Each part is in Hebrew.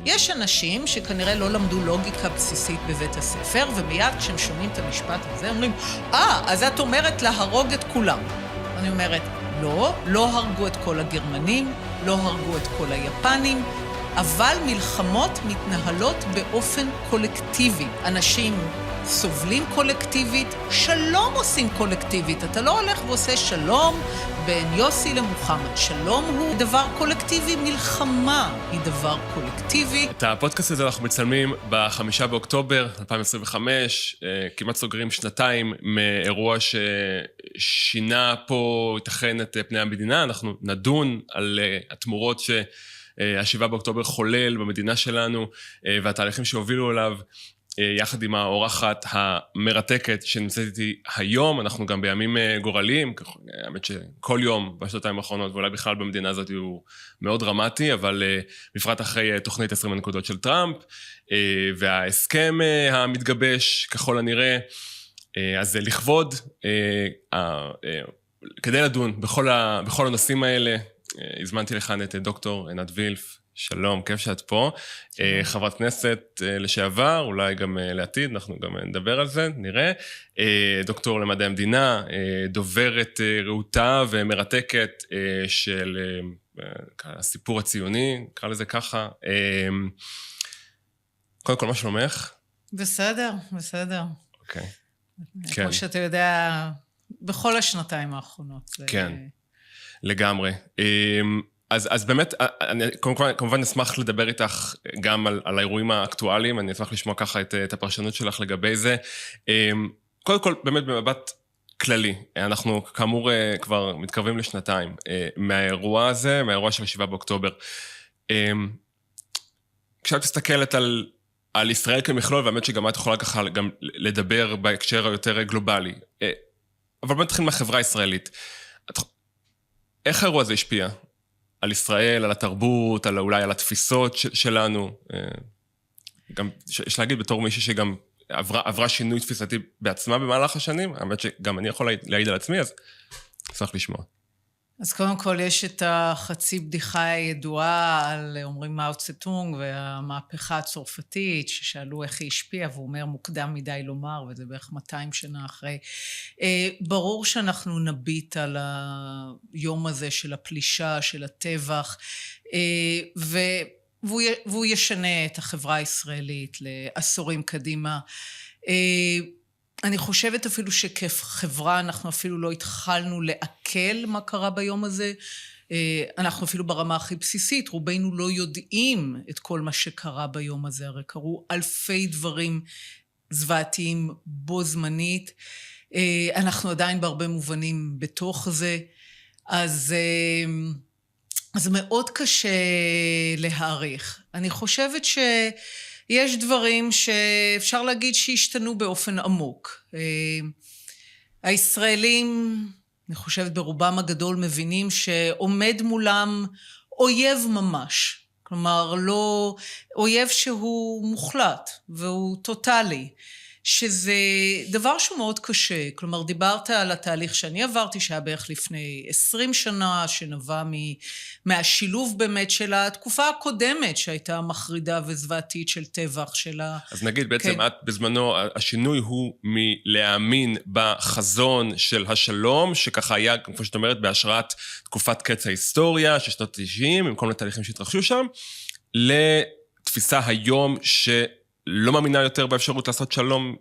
יש אנשים שכנראה לא למדו לוגיקה בסיסית בבית הספר, ומיד כשהם שומעים את המשפט הזה, אומרים, אז את אומרת להרוג את כולם. אני אומרת, לא הרגו את כל הגרמנים, לא הרגו את כל היפנים, אבל מלחמות מתנהלות באופן קולקטיבי. אנשים סובלים קולקטיבית, שלום עושים קולקטיבית. אתה לא הולך ועושה שלום בין יוסי למוחמד. שלום הוא דבר קולקטיבי, מלחמה היא דבר קולקטיבי. את הפודקאסט הזה אנחנו מצלמים ב5 באוקטובר 2025, כמעט סוגרים שנתיים מאירוע ששינה פה ייתכן את פני המדינה. אנחנו נדון על התמורות שה7 באוקטובר חולל במדינה שלנו, והתהליכים שהובילו אליו, יחד עם האורחת המרתקת שנמצאת איתי היום. אנחנו גם בימים גורליים, האמת שכל יום בשנתיים האחרונות, ואולי בכלל במדינה הזאת הוא מאוד דרמטי, אבל בפרט אחרי תוכנית 20 הנקודות של טראמפ, וההסכם המתגבש ככל הנראה, אז לכבוד, כדי לדון בכל הנושאים האלה, הזמנתי לכאן את דוקטור עינת וילף. שלום, כיף שאת פה. חברת כנסת לשעבר, אולי גם לעתיד, אנחנו גם נדבר על זה, נראה. דוקטור למדעי המדינה, דוברת רהוטה ומרתקת של הסיפור הציוני, נקרא לזה ככה. קודם כל, מה שלומך? בסדר. אוקיי. כמו שאתה יודע, בכל השנתיים האחרונות. כן, לגמרי. אז באמת, אני כמובן אשמח לדבר איתך גם על האירועים האקטואליים, אני אשמח לשמוע ככה את הפרשנות שלך לגבי זה. קודם כל, באמת במבט כללי, אנחנו כאמור כבר מתקרבים לשנתיים מהאירוע הזה, מהאירוע של 7 באוקטובר. כשאת מסתכלת על ישראל כמכלול, והאמת שגם את יכולה ככה גם לדבר בהקשר היותר גלובלי, אבל בוא נתחיל מהחברה הישראלית. איך האירוע הזה השפיע? על ישראל, על התרבות, אולי על התפיסות שלנו. גם, יש להגיד בתור מישהי שגם עברה שינוי תפיסתי בעצמה במהלך השנים, האמת שגם אני יכול להעיד על עצמי, אז צריך לשמוע. אז קודם כל יש את החצי בדיחה הידועה על אומרים מאו צטונג והמהפכה הצרפתית, ששאלו איך היא השפיעה, והוא אומר מוקדם מדי לומר, וזה בערך 200 שנה אחרי. ברור שאנחנו נביט על היום הזה של הפלישה, של הטבח, והוא ישנה את החברה הישראלית לעשורים קדימה. אני חושבת אפילו שכחברה אנחנו אפילו לא התחלנו לעכל מה קרה ביום הזה. אנחנו אפילו ברמה הכי בסיסית, רובנו לא יודעים את כל מה שקרה ביום הזה, הרי קרו אלפי דברים זוועתיים בו זמנית. אנחנו עדיין בהרבה מובנים בתוך זה, אז מאוד קשה להעריך. אני חושבת יש דברים שאפשר להגיד שהשתנו באופן עמוק. הישראלים, אני חושבת ברובם הגדול, מבינים שעומד מולם אויב ממש. כלומר, לא אויב שהוא מוחלט והוא טוטלי, שזה דבר שהוא מאוד קשה. כלומר, דיברת על התהליך שאני עברתי, שהיה בערך לפני 20 שנה, שנבע מהשילוב באמת של התקופה הקודמת, שהייתה מחרידה וזוועתית של טבח שלה. אז נגיד בעצם את בזמנו, השינוי הוא מלהאמין בחזון של השלום, שככה היה, כמו שאת אומרת, בהשראת תקופת קץ ההיסטוריה, של שנות ה-90, עם כל מיני תהליכים שהתרחשו שם, לתפיסה היום לא מאמינה יותר באפשרות לעשות שלום,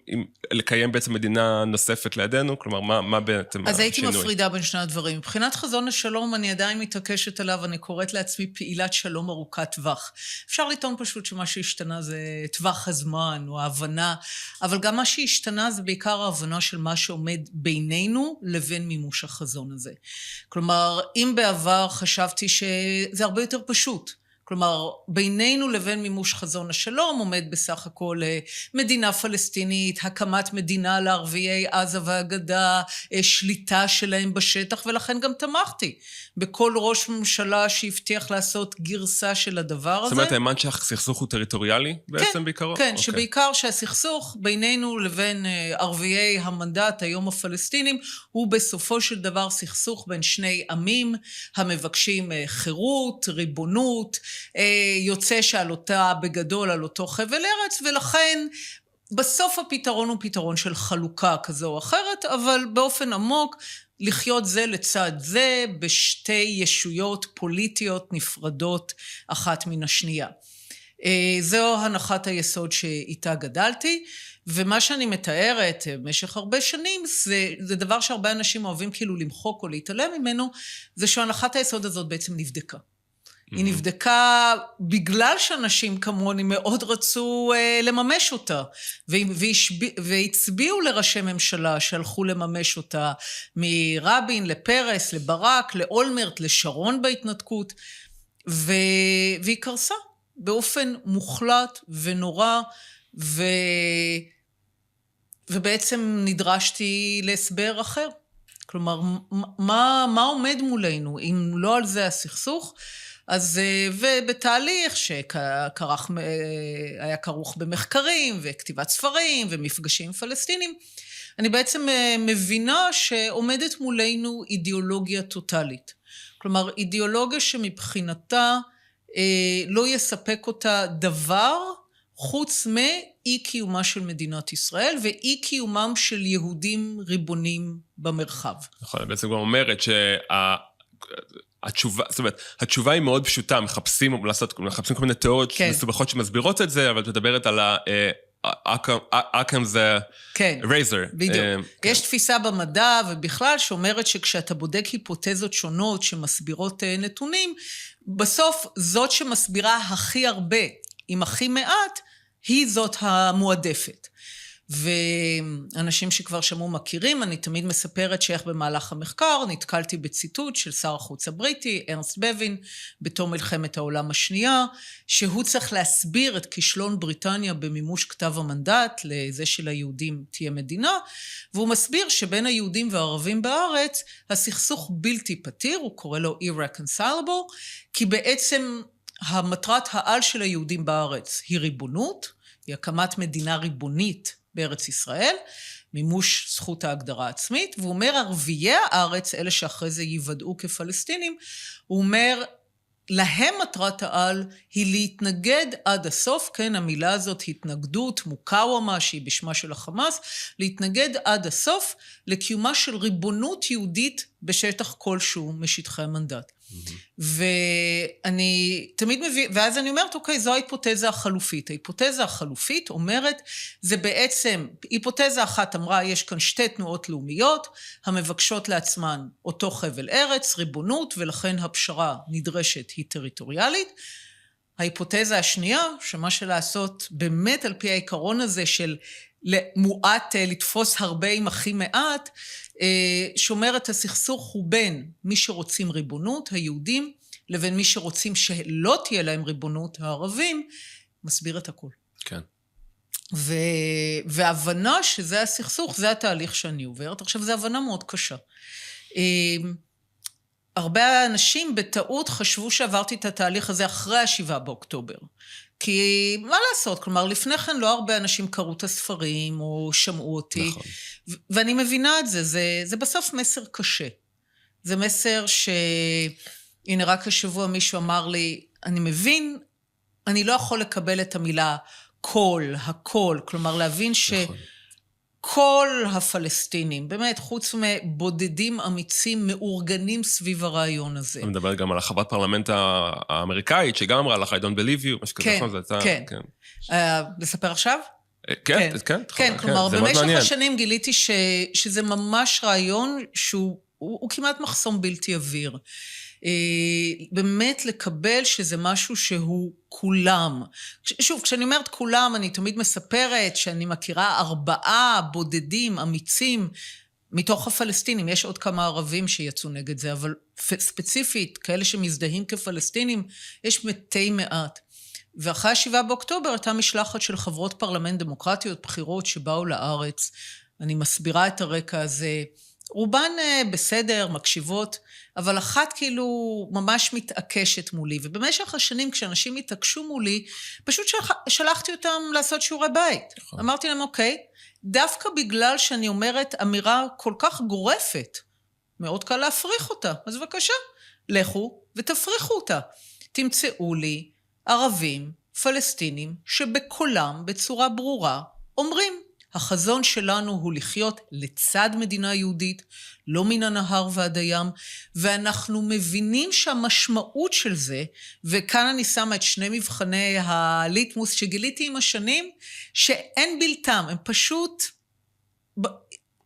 לקיים בעצם מדינה נוספת לידינו? כלומר, מה בעצם השינוי? אז הייתי מפרידה בין שני הדברים. מבחינת חזון השלום, אני עדיין מתעקשת עליו, אני קוראת לעצמי פעילת שלום ארוכת טווח. אפשר לטעון פשוט שמה שהשתנה זה טווח הזמן, או ההבנה, אבל גם מה שהשתנה זה בעיקר ההבנה של מה שעומד בינינו לבין מימוש החזון הזה. כלומר, אם בעבר חשבתי שזה הרבה יותר פשוט, כלומר, בינינו לבין מימוש חזון השלום עומד בסך הכל מדינה פלסטינית, הקמת מדינה לערביי עזה והגדה, שליטה שלהם בשטח, ולכן גם תמכתי בכל ראש ממשלה שהבטיח לעשות גרסה של הדבר הזה. זאת אומרת, האמנת שהסכסוך הוא טריטוריאלי בעצם בעיקרו? כן, שבעיקר שהסכסוך בינינו לבין ערביי המנדט, היום הפלסטינים, הוא בסופו של דבר סכסוך בין שני עמים המבקשים חירות, ריבונות, יוצא שעל אותה, בגדול, על אותו חבל ארץ, ולכן בסוף הפתרון הוא פתרון של חלוקה כזו או אחרת, אבל באופן עמוק, לחיות זה לצד זה, בשתי ישויות פוליטיות נפרדות אחת מן השנייה. זו הנחת היסוד שאיתה גדלתי, ומה שאני מתארת במשך הרבה שנים, זה דבר שהרבה אנשים אוהבים כאילו למחוק או להתעלם ממנו, זה שהנחת היסוד הזאת בעצם נבדקה. היא נבדקה בגלל שאנשים כמוני מאוד רצו לממש אותה, והצביעו לראשי ממשלה שהלכו לממש אותה, מרבין לפרס, לברק, לאולמרט, לשרון בהתנתקות, והיא קרסה באופן מוחלט ונורא, ובעצם נדרשתי להסבר אחר. כלומר, מה עומד מולנו? אם לא על זה הסכסוך, אז, ובתהליך שהיה כרוך במחקרים וכתיבת ספרים ומפגשים פלסטינים, אני בעצם מבינה שעומדת מולנו אידיאולוגיה טוטלית. כלומר, אידיאולוגיה שמבחינתה לא יספק אותה דבר חוץ מאי קיומה של מדינת ישראל ואי קיומם של יהודים ריבונים במרחב. נכון, בעצם גם אומרת זאת אומרת, התשובה היא מאוד פשוטה, מחפשים כל מיני תיאוריות מסובכות שמסבירות את זה, אבל את מדברת על Occam's razor. בדיוק. יש תפיסה במדע ובכלל שאומרת שכשאתה בודק היפותזות שונות שמסבירות נתונים, בסוף זאת שמסבירה הכי הרבה עם הכי מעט, היא זאת המועדפת. ואנשים שכבר שמעו מכירים, אני תמיד מספרת שאיך במהלך המחקר נתקלתי בציטוט של שר החוץ הבריטי, ארנסט בבין, בתום מלחמת העולם השנייה, שהוא צריך להסביר את כישלון בריטניה במימוש כתב המנדט לזה של היהודים תהיה מדינה, והוא מסביר שבין היהודים והערבים בארץ, הסכסוך בלתי פתיר, הוא קורא לו irreconcilable, כי בעצם המטרת העל של היהודים בארץ היא ריבונות, היא הקמת מדינה ריבונית בארץ ישראל, מימוש זכות ההגדרה העצמית, והוא אומר, ערביי הארץ, אלה שאחרי זה ייוודעו כפלסטינים, הוא אומר, להם מטרת העל היא להתנגד עד הסוף, כן, המילה הזאת התנגדות, מוקאוומה, שהיא בשמה של החמאס, להתנגד עד הסוף לקיומה של ריבונות יהודית בשטח כלשהו משטחי המנדט. ואני תמיד מביא, ואז אני אומרת, אוקיי, זו ההיפותזה החלופית. ההיפותזה החלופית אומרת, זה בעצם, היפותזה אחת אמרה, יש כאן שתי תנועות לאומיות, המבקשות לעצמן אותו חבל ארץ, ריבונות, ולכן הפשרה נדרשת היא טריטוריאלית. ההיפותזה השנייה, שמה שלעשות באמת על פי העיקרון הזה של מועט לתפוס הרבה עם הכי מעט, שומר את הסכסוך הוא בין מי שרוצים ריבונות, היהודים, לבין מי שרוצים שלא תהיה להם ריבונות, הערבים, מסביר את הכל. כן. וההבנה שזה הסכסוך, זה התהליך שאני עוברת. עכשיו, זו הבנה מאוד קשה. הרבה אנשים בטעות חשבו שעברתי את התהליך הזה אחרי 7 באוקטובר. כי מה לעשות? כלומר, לפני כן לא הרבה אנשים קראו את הספרים או שמעו אותי. נכון. ואני מבינה את זה. זה בסוף מסר קשה. זה מסר הנה, רק השבוע מישהו אמר לי, אני מבין, אני לא יכול לקבל את המילה כל, הכל. כלומר, להבין כל הפלסטינים, באמת, חוץ מבודדים אמיצים, מאורגנים סביב הרעיון הזה. אני מדבר גם על החברת פרלמנט האמריקאית, שגם אמרה לך, I don't believe you, משהו כזה, כן. לספר עכשיו? כן. כן, כלומר, במשך השנים גיליתי שזה ממש רעיון שהוא כמעט מחסום בלתי עביר. באמת לקבל שזה משהו שהוא כולם. שוב, כשאני אומרת כולם, אני תמיד מספרת שאני מכירה 4 בודדים, אמיצים, מתוך הפלסטינים. יש עוד כמה ערבים שיצאו נגד זה, אבל ספציפית, כאלה שמזדהים כפלסטינים, יש מתי מעט. ואחרי 7 באוקטובר הייתה משלחת של חברות פרלמנט דמוקרטיות בחירות שבאו לארץ. אני מסבירה את הרקע הזה. רובן בסדר, מקשיבות, אבל אחת כאילו ממש מתעקשת מולי, ובמשך השנים כשאנשים התעקשו מולי, פשוט שלחתי אותם לעשות שיעורי בית. אמרתי להם, אוקיי, דווקא בגלל שאני אומרת אמירה כל כך גורפת, מאוד קל להפריך אותה, אז בבקשה, לכו ותפריכו אותה. תמצאו לי ערבים, פלסטינים, שבקולם, בצורה ברורה, אומרים, החזון שלנו הוא לחיות לצד מדינה יהודית, לא מן הנהר ועד הים, ואנחנו מבינים שהמשמעות של זה, וכאן אני שמה את שני מבחני הליטמוס שגיליתי עם השנים, שאין בלתם, הם פשוט,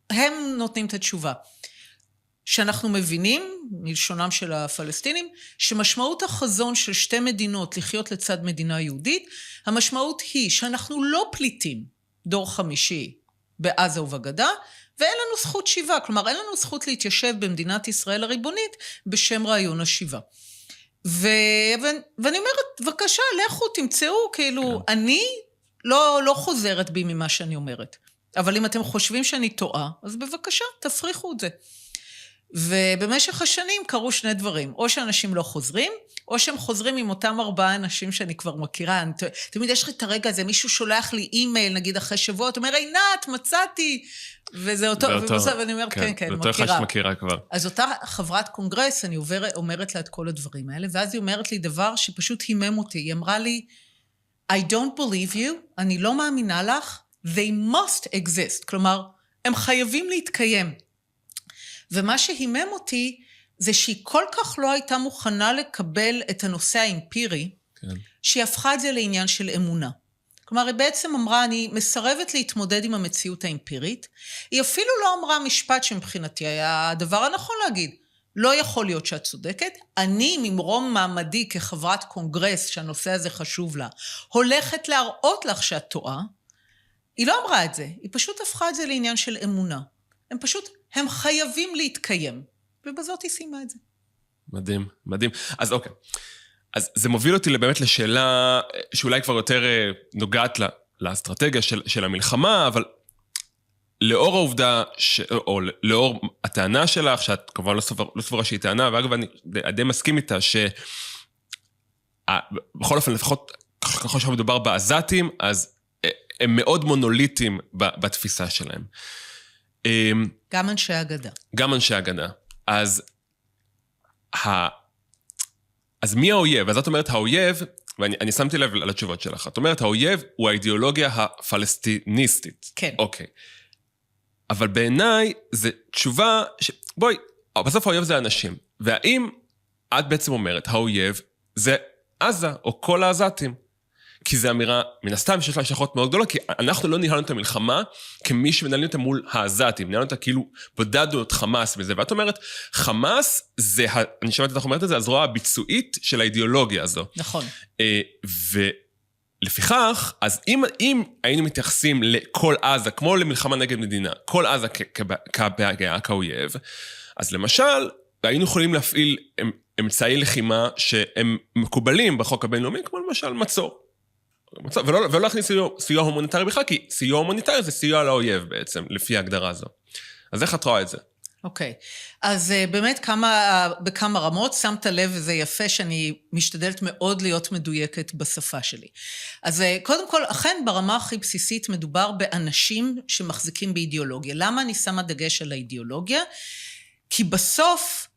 הם נותנים את התשובה. שאנחנו מבינים, מלשונם של הפלסטינים, שמשמעות החזון של שתי מדינות לחיות לצד מדינה יהודית, המשמעות היא שאנחנו לא פליטים דור חמישי בעזה ובגדה, ואין לנו זכות שיבה, כלומר אין לנו זכות להתיישב במדינת ישראל הריבונית בשם רעיון השיבה. ואני אומרת, בבקשה, לכו, תמצאו, כאילו, אני לא חוזרת בי ממה שאני אומרת, אבל אם אתם חושבים שאני טועה, אז בבקשה, תפריחו את זה. ובמשך השנים קרו שני דברים, או שאנשים לא חוזרים, או שהם חוזרים עם אותם 4 אנשים שאני כבר מכירה. תמיד יש לי את הרגע הזה, מישהו שולח לי אימייל, נגיד אחרי שבועות, אומר, עינת, מצאתי, וזה אותו, ואני אומרת, כן, מכירה. זה אותו אחד שמכירה כבר. אז אותה חברת קונגרס, אני אומרת לה את כל הדברים האלה, ואז היא אומרת לי דבר שפשוט הימם אותי, היא אמרה לי, I don't believe you, אני לא מאמינה לך, they must exist, כלומר, הם חייבים להתקיים. ומה שהימם אותי, זה שהיא כל כך לא הייתה מוכנה לקבל את הנושא האמפירי, כן. שהיא הפכה את זה לעניין של אמונה. כלומר, היא בעצם אמרה, אני מסרבת להתמודד עם המציאות האמפירית, היא אפילו לא אמרה משפט שמבחינתי היה הדבר הנכון להגיד, לא יכול להיות שאת צודקת, אני ממרום מעמדי כחברת קונגרס, שהנושא הזה חשוב לה, הולכת להראות לך שאת טועה, היא לא אמרה את זה, היא פשוט הפכה את זה לעניין של אמונה. הם חייבים להתקיים, ובזאת היא סיימה את זה. מדהים, מדהים. אז אוקיי. אז זה מוביל אותי באמת לשאלה שאולי כבר יותר נוגעת לאסטרטגיה של המלחמה, אבל לאור העובדה, או לאור הטענה שלך, שאת כמובן לא סבורה שהיא טענה, ואגב אני די מסכים איתה, בכל אופן לפחות ככל שמדובר בעזתים, אז הם מאוד מונוליטיים בתפיסה שלהם. גם אנשי הגדה. גם אנשי הגדה. אז מי האויב? אז את אומרת, האויב, ואני שמתי לב על התשובות שלך, את אומרת, האויב הוא האידיאולוגיה הפלסטיניסטית. כן. אוקיי. אבל בעיניי, זו תשובה בואי, בסוף האויב זה אנשים. והאם את בעצם אומרת, האויב זה עזה, או כל העזתים? כי זו אמירה, מן הסתם, שיש לה השלכות מאוד גדולות, כי אנחנו לא ניהלנו את המלחמה כמי שמנהלים אותה מול העזתים, ניהלנו אותה כאילו בודדנו את חמאס וזה, ואת אומרת, חמאס זה, אני שמעתי אותך אומרת את זה, הזרוע הביצועית של האידיאולוגיה הזו. נכון. ולפיכך, אז אם היינו מתייחסים לכל עזה, כמו למלחמה נגד מדינה, כל עזה כאויב, אז למשל, היינו יכולים להפעיל אמצעי לחימה שהם מקובלים בחוק הבינלאומי, כמו למשל מצור. ולא להכניס סיוע הומניטרי בכלל, כי סיוע הומניטרי זה סיוע לאויב בעצם, לפי ההגדרה הזו. אז איך את רואה את זה? אוקיי, אז באמת בכמה רמות, שמת לב וזה יפה שאני משתדלת מאוד להיות מדויקת בשפה שלי. אז קודם כל, אכן ברמה הכי בסיסית מדובר באנשים שמחזיקים באידיאולוגיה. למה אני שמה דגש על האידיאולוגיה? כי בסוף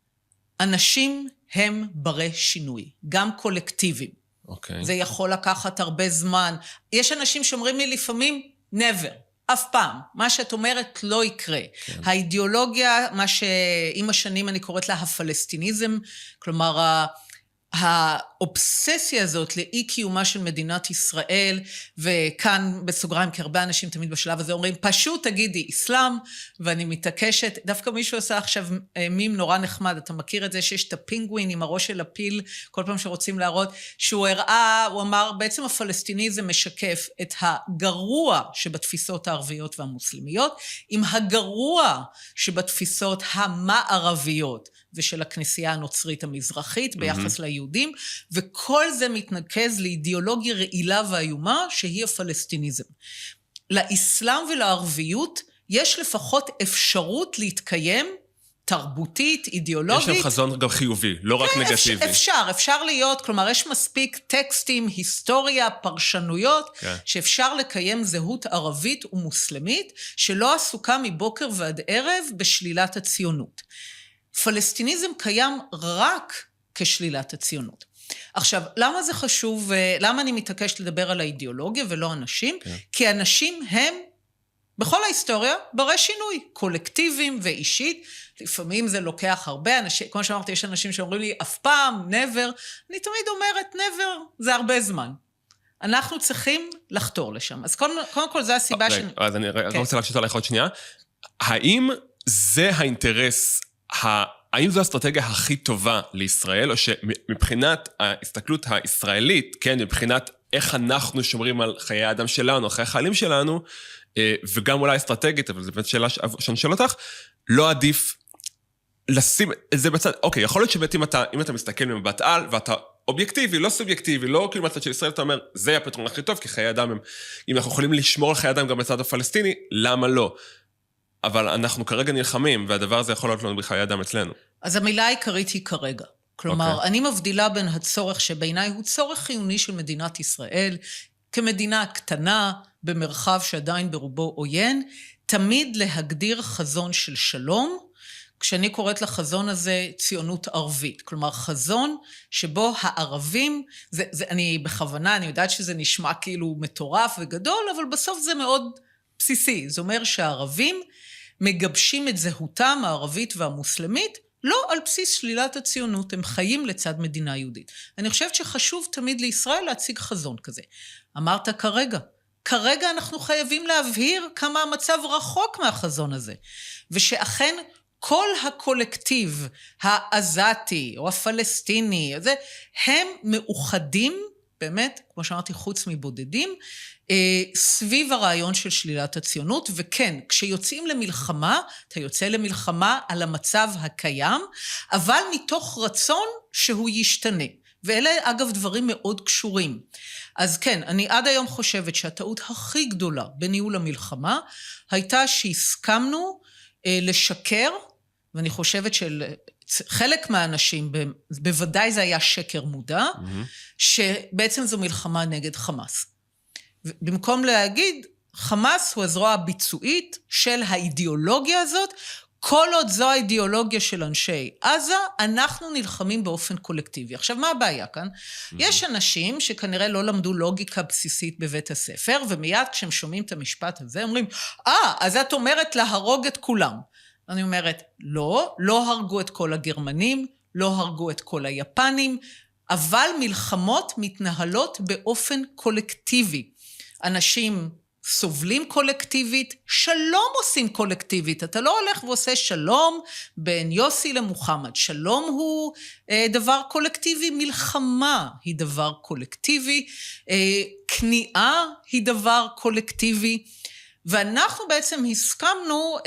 אנשים הם ברי שינוי, גם קולקטיביים. Okay. זה יכול לקחת הרבה זמן. יש אנשים שאומרים לי לפעמים, never, אף פעם. מה שאת אומרת לא יקרה. Okay. האידיאולוגיה, מה שעם השנים אני קוראת לה הפלסטיניזם, כלומר, האובססיה הזאת לאי קיומה של מדינת ישראל, וכאן בסוגריים, כי הרבה אנשים תמיד בשלב הזה אומרים, פשוט תגידי אסלאם, ואני מתעקשת, דווקא מישהו עושה עכשיו מים נורא נחמד, אתה מכיר את זה שיש את הפינגווין עם הראש של הפיל, כל פעם שרוצים להראות, שהוא הראה, הוא אמר, בעצם הפלסטיניזם משקף את הגרוע שבתפיסות הערביות והמוסלמיות, עם הגרוע שבתפיסות המערביות, ושל הכנסייה הנוצרית המזרחית ביחס ליהודים, וכל זה מתנקז לאידיאולוגיה רעילה ואיומה, שהיא הפלסטיניזם. לאסלאם ולערביות יש לפחות אפשרות להתקיים תרבותית, אידיאולוגית. יש שם חזון גם חיובי, לא רק נגטיבי. אפשר להיות, כלומר יש מספיק טקסטים, היסטוריה, פרשנויות, שאפשר לקיים זהות ערבית ומוסלמית, שלא עסוקה מבוקר ועד ערב בשלילת הציונות. פלסטיניזם קיים רק כשלילת הציונות. עכשיו, למה זה חשוב, למה אני מתעקשת לדבר על האידיאולוגיה ולא אנשים? כי אנשים הם, בכל ההיסטוריה, ברי שינוי, קולקטיביים ואישית. לפעמים זה לוקח הרבה אנשים, כמו שאמרתי, יש אנשים שאומרים לי, אף פעם, never. אני תמיד אומרת, never, זה הרבה זמן. אנחנו צריכים לחתור לשם. אז קודם כל, זו הסיבה אז אני רוצה להקשיב עליך עוד שנייה. האם זה האינטרס, האם זו האסטרטגיה הכי טובה לישראל, או שמבחינת ההסתכלות הישראלית, כן, מבחינת איך אנחנו שומרים על חיי האדם שלנו, חיי החיילים שלנו, וגם אולי אסטרטגית, אבל זו באמת שאלה שאני שואל אותך, לא עדיף לשים את זה בצד, אוקיי, יכול להיות שבאמת אם אתה מסתכל ממבט על, ואתה אובייקטיבי, לא סובייקטיבי, לא כאילו מהצד של ישראל, אתה אומר, זה הפתרון הכי טוב, כי חיי אדם הם, אם אנחנו יכולים לשמור על חיי אדם גם בצד הפלסטיני, למה לא? אבל אנחנו כרגע נלחמים, והדבר הזה יכול להיות לנו בחיי אדם אצלנו. אז המילה העיקרית היא כרגע. כלומר, אני מבדילה בין הצורך שבעיניי הוא צורך חיוני של מדינת ישראל, כמדינה קטנה, במרחב שעדיין ברובו עוין, תמיד להגדיר חזון של שלום, כשאני קוראת לחזון הזה ציונות ערבית. כלומר, חזון שבו הערבים, אני בכוונה, אני יודעת שזה נשמע כאילו מטורף וגדול, אבל בסוף זה מאוד בסיסי. זה אומר שהערבים מגבשים את זהותם הערבית והמוסלמית, לא על בסיס שלילת הציונות, הם חיים לצד מדינה יהודית. אני חושבת שחשוב תמיד לישראל להציג חזון כזה. אמרת כרגע אנחנו חייבים להבהיר כמה המצב רחוק מהחזון הזה, ושאכן כל הקולקטיב העזתי או הפלסטיני, הם מאוחדים, באמת, כמו שאמרתי, חוץ מבודדים, סביב הרעיון של שלילת הציונות, וכן, כשיוצאים למלחמה, אתה יוצא למלחמה על המצב הקיים, אבל מתוך רצון שהוא ישתנה. ואלה, אגב, דברים מאוד קשורים. אז כן, אני עד היום חושבת שהטעות הכי גדולה בניהול המלחמה, הייתה שהסכמנו לשקר, ואני חושבת חלק מהאנשים, בוודאי זה היה שקר מודע, שבעצם זו מלחמה נגד חמאס. במקום להגיד, חמאס הוא הזרוע הביצועית של האידיאולוגיה הזאת, כל עוד זו האידיאולוגיה של אנשי עזה, אנחנו נלחמים באופן קולקטיבי. עכשיו, מה הבעיה כאן? יש אנשים שכנראה לא למדו לוגיקה בסיסית בבית הספר, ומיד כשהם שומעים את המשפט הזה, אומרים, אז את אומרת להרוג את כולם. אני אומרת, לא הרגו את כל הגרמנים, לא הרגו את כל היפנים, אבל מלחמות מתנהלות באופן קולקטיבי. אנשים סובלים קולקטיבית, שלום עושים קולקטיבית. אתה לא הולך ועושה שלום בין יוסי למוחמד. שלום הוא דבר קולקטיבי, מלחמה היא דבר קולקטיבי, כניעה היא דבר קולקטיבי, ואנחנו בעצם הסכמנו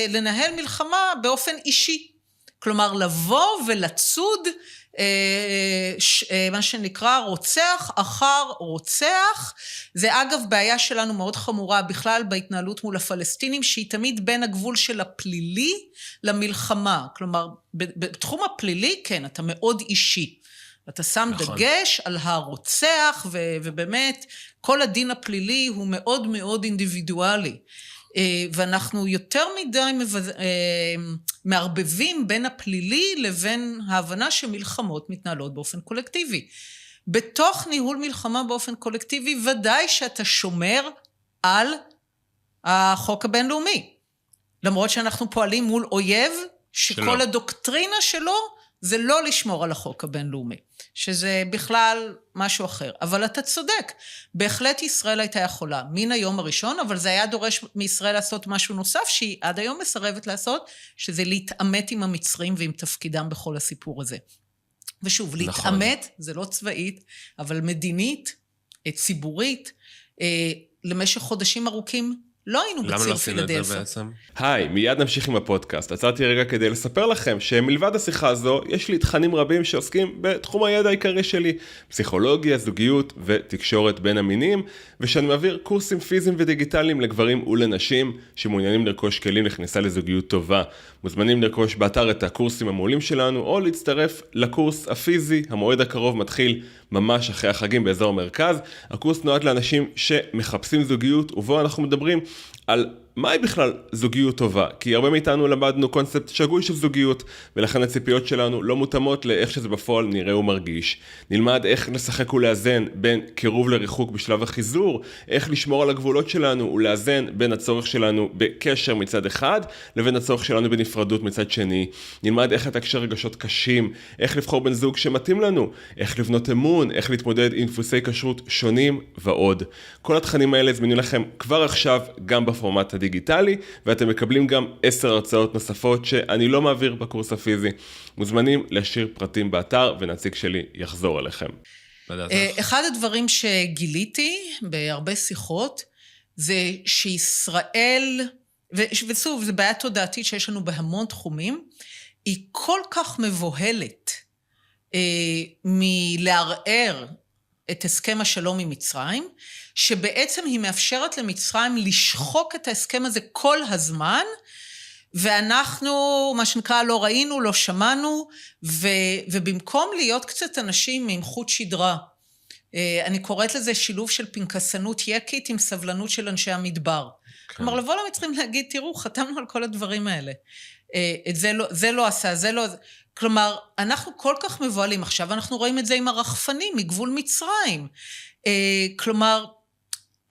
לנהל מלחמה באופן אישי. כלומר, לבוא ולצוד מה שנקרא רוצח אחר רוצח. זה אגב בעיה שלנו מאוד חמורה בכלל בהתנהלות מול הפלסטינים, שהיא תמיד בין הגבול של הפלילי למלחמה. כלומר, בתחום הפלילי, כן, אתה מאוד אישי. אתה שם דגש על הרוצח, ובאמת כל הדין הפלילי הוא מאוד מאוד אינדיבידואלי. ואנחנו יותר מדי מערבבים בין הפלילי לבין ההבנה שמלחמות מתנהלות באופן קולקטיבי. בתוך ניהול מלחמה באופן קולקטיבי, ודאי שאתה שומר על החוק הבינלאומי. למרות שאנחנו פועלים מול אויב, שכל הדוקטרינה שלו זה לא לשמור על החוק הבינלאומי, שזה בכלל משהו אחר. אבל אתה צודק, בהחלט ישראל הייתה יכולה, מן היום הראשון, אבל זה היה דורש מישראל לעשות משהו נוסף, שהיא עד היום מסרבת לעשות, שזה להתאמת עם המצרים ועם תפקידם בכל הסיפור הזה. ושוב, להתאמת, זה לא צבאית, אבל מדינית, ציבורית, למשך חודשים ארוכים, לא היינו בציר פילדלפיה. היי, מיד נמשיך עם הפודקאסט. עצרתי רגע כדי לספר לכם שמלבד השיחה הזו, יש לי תכנים רבים שעוסקים בתחום הידע העיקרי שלי, פסיכולוגיה, זוגיות ותקשורת בין המינים, ושאני מעביר קורסים פיזיים ודיגיטליים לגברים ולנשים שמעוניינים לרכוש כלים לכניסה לזוגיות טובה. מוזמנים לרכוש באתר את הקורסים המעולים שלנו, או להצטרף לקורס הפיזי. המועד הקרוב מתחיל ממש אחרי החגים באזור המרכז. הקורס נועד לאנשים שמחפשים זוגיות, ובו אנחנו מדברים על מהי בכלל זוגיות טובה? כי הרבה מאיתנו למדנו קונספט שגוי של זוגיות, ולכן הציפיות שלנו לא מותאמות לאיך שזה בפועל נראה ומרגיש. נלמד איך לשחק ולאזן בין קירוב לריחוק בשלב החיזור, איך לשמור על הגבולות שלנו ולאזן בין הצורך שלנו בקשר מצד אחד, לבין הצורך שלנו בנפרדות מצד שני. נלמד איך לתקשר רגשות קשים, איך לבחור בן זוג שמתאים לנו, איך לבנות אמון, איך להתמודד עם דפוסי כשרות שונים ועוד. כל התכנים האלה זמינים לכם כבר עכשיו גם בפורמט הדיגיטלי, ואתם מקבלים גם 10 הרצאות נוספות שאני לא מעביר בקורס הפיזי. מוזמנים להשאיר פרטים באתר, ונציג שלי יחזור אליכם. אחד הדברים שגיליתי בהרבה שיחות, זה שישראל, ושוב, זו בעיה תודעתית שיש לנו בהמון תחומים, היא כל כך מבוהלת מלערער את הסכם השלום עם מצרים, שבעצם היא מאפשרת למצרים לשחוק את ההסכם הזה כל הזמן, ואנחנו, מה שנקרא, לא ראינו, לא שמענו, ובמקום להיות קצת אנשים עם חוט שדרה, אני קוראת לזה שילוב של פנקסנות יקית עם סבלנות של אנשי המדבר. כלומר, לבוא למצרים להגיד, תראו, חתמנו על כל הדברים האלה. זה לא עשה, זה לא... כלומר, אנחנו כל כך מבועלים, עכשיו אנחנו רואים את זה עם הרחפנים, מגבול מצרים. כלומר,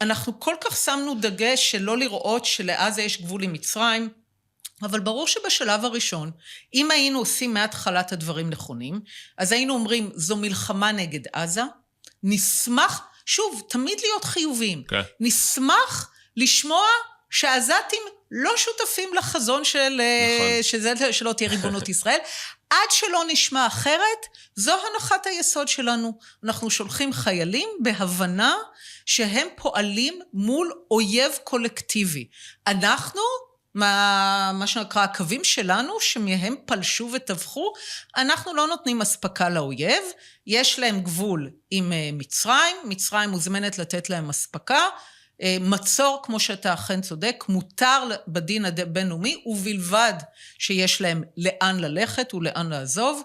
אנחנו כל כך שמנו דגש שלא לראות שלעזה יש גבול עם מצרים, אבל ברור שבשלב הראשון, אם היינו עושים מהתחלת הדברים נכונים, אז היינו אומרים, זו מלחמה נגד עזה, נשמח, שוב, תמיד להיות חיוביים, נשמח לשמוע שהעזתים לא שותפים לחזון שלא תהיה ריבונות ישראל, עד שלא נשמע אחרת, זו הנחת היסוד שלנו. אנחנו שולחים חיילים בהבנה שהם פועלים מול אויב קולקטיבי. אנחנו, מה שנקרא, הקווים שלנו, שמהם פלשו וטבחו, אנחנו לא נותנים הספקה לאויב, יש להם גבול עם מצרים, מצרים מוזמנת לתת להם הספקה, מצור, כמו שאתה אכן צודק, מותר בדין הבינלאומי, ובלבד שיש להם לאן ללכת ולאן לעזוב.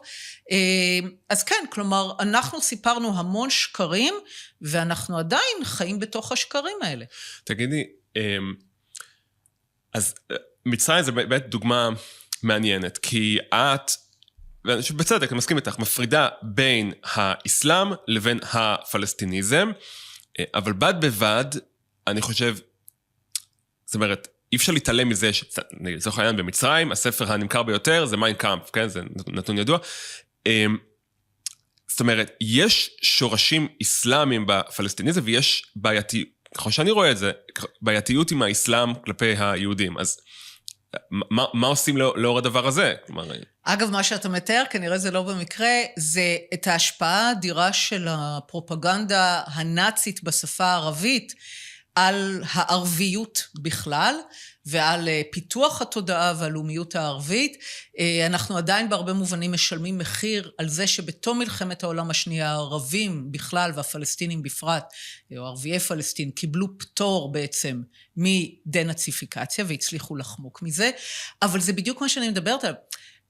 אז כן, כלומר, אנחנו סיפרנו המון שקרים, ואנחנו עדיין חיים בתוך השקרים האלה. תגידי, אז מצרים זה באמת דוגמה מעניינת, כי את, ובצדק, אני מסכים איתך, מפרידה בין האסלאם לבין הפלסטיניזם, אבל בד בבד, אני חושב, זאת אומרת, אי אפשר להתעלם מזה, לצורך העניין במצרים, הספר הנמכר ביותר זה מיין קאמפף, כן? זה נתון ידוע. זאת אומרת, יש שורשים אסלאמיים בפלסטיניזם, ויש בעייתיות, ככל שאני רואה את זה, בעייתיות עם האסלאם כלפי היהודים. אז מה עושים לאור הדבר הזה? אגב, מה שאתה מתאר, כנראה זה לא במקרה, זה את ההשפעה האדירה של הפרופגנדה הנאצית בשפה הערבית, על הערביות בכלל, ועל פיתוח התודעה והלאומיות הערבית. אנחנו עדיין בהרבה מובנים משלמים מחיר על זה שבתום מלחמת העולם השנייה, הערבים בכלל והפלסטינים בפרט, או ערביי פלסטין, קיבלו פטור בעצם מדנאציפיקציה, והצליחו לחמוק מזה, אבל זה בדיוק מה שאני מדברת עליו.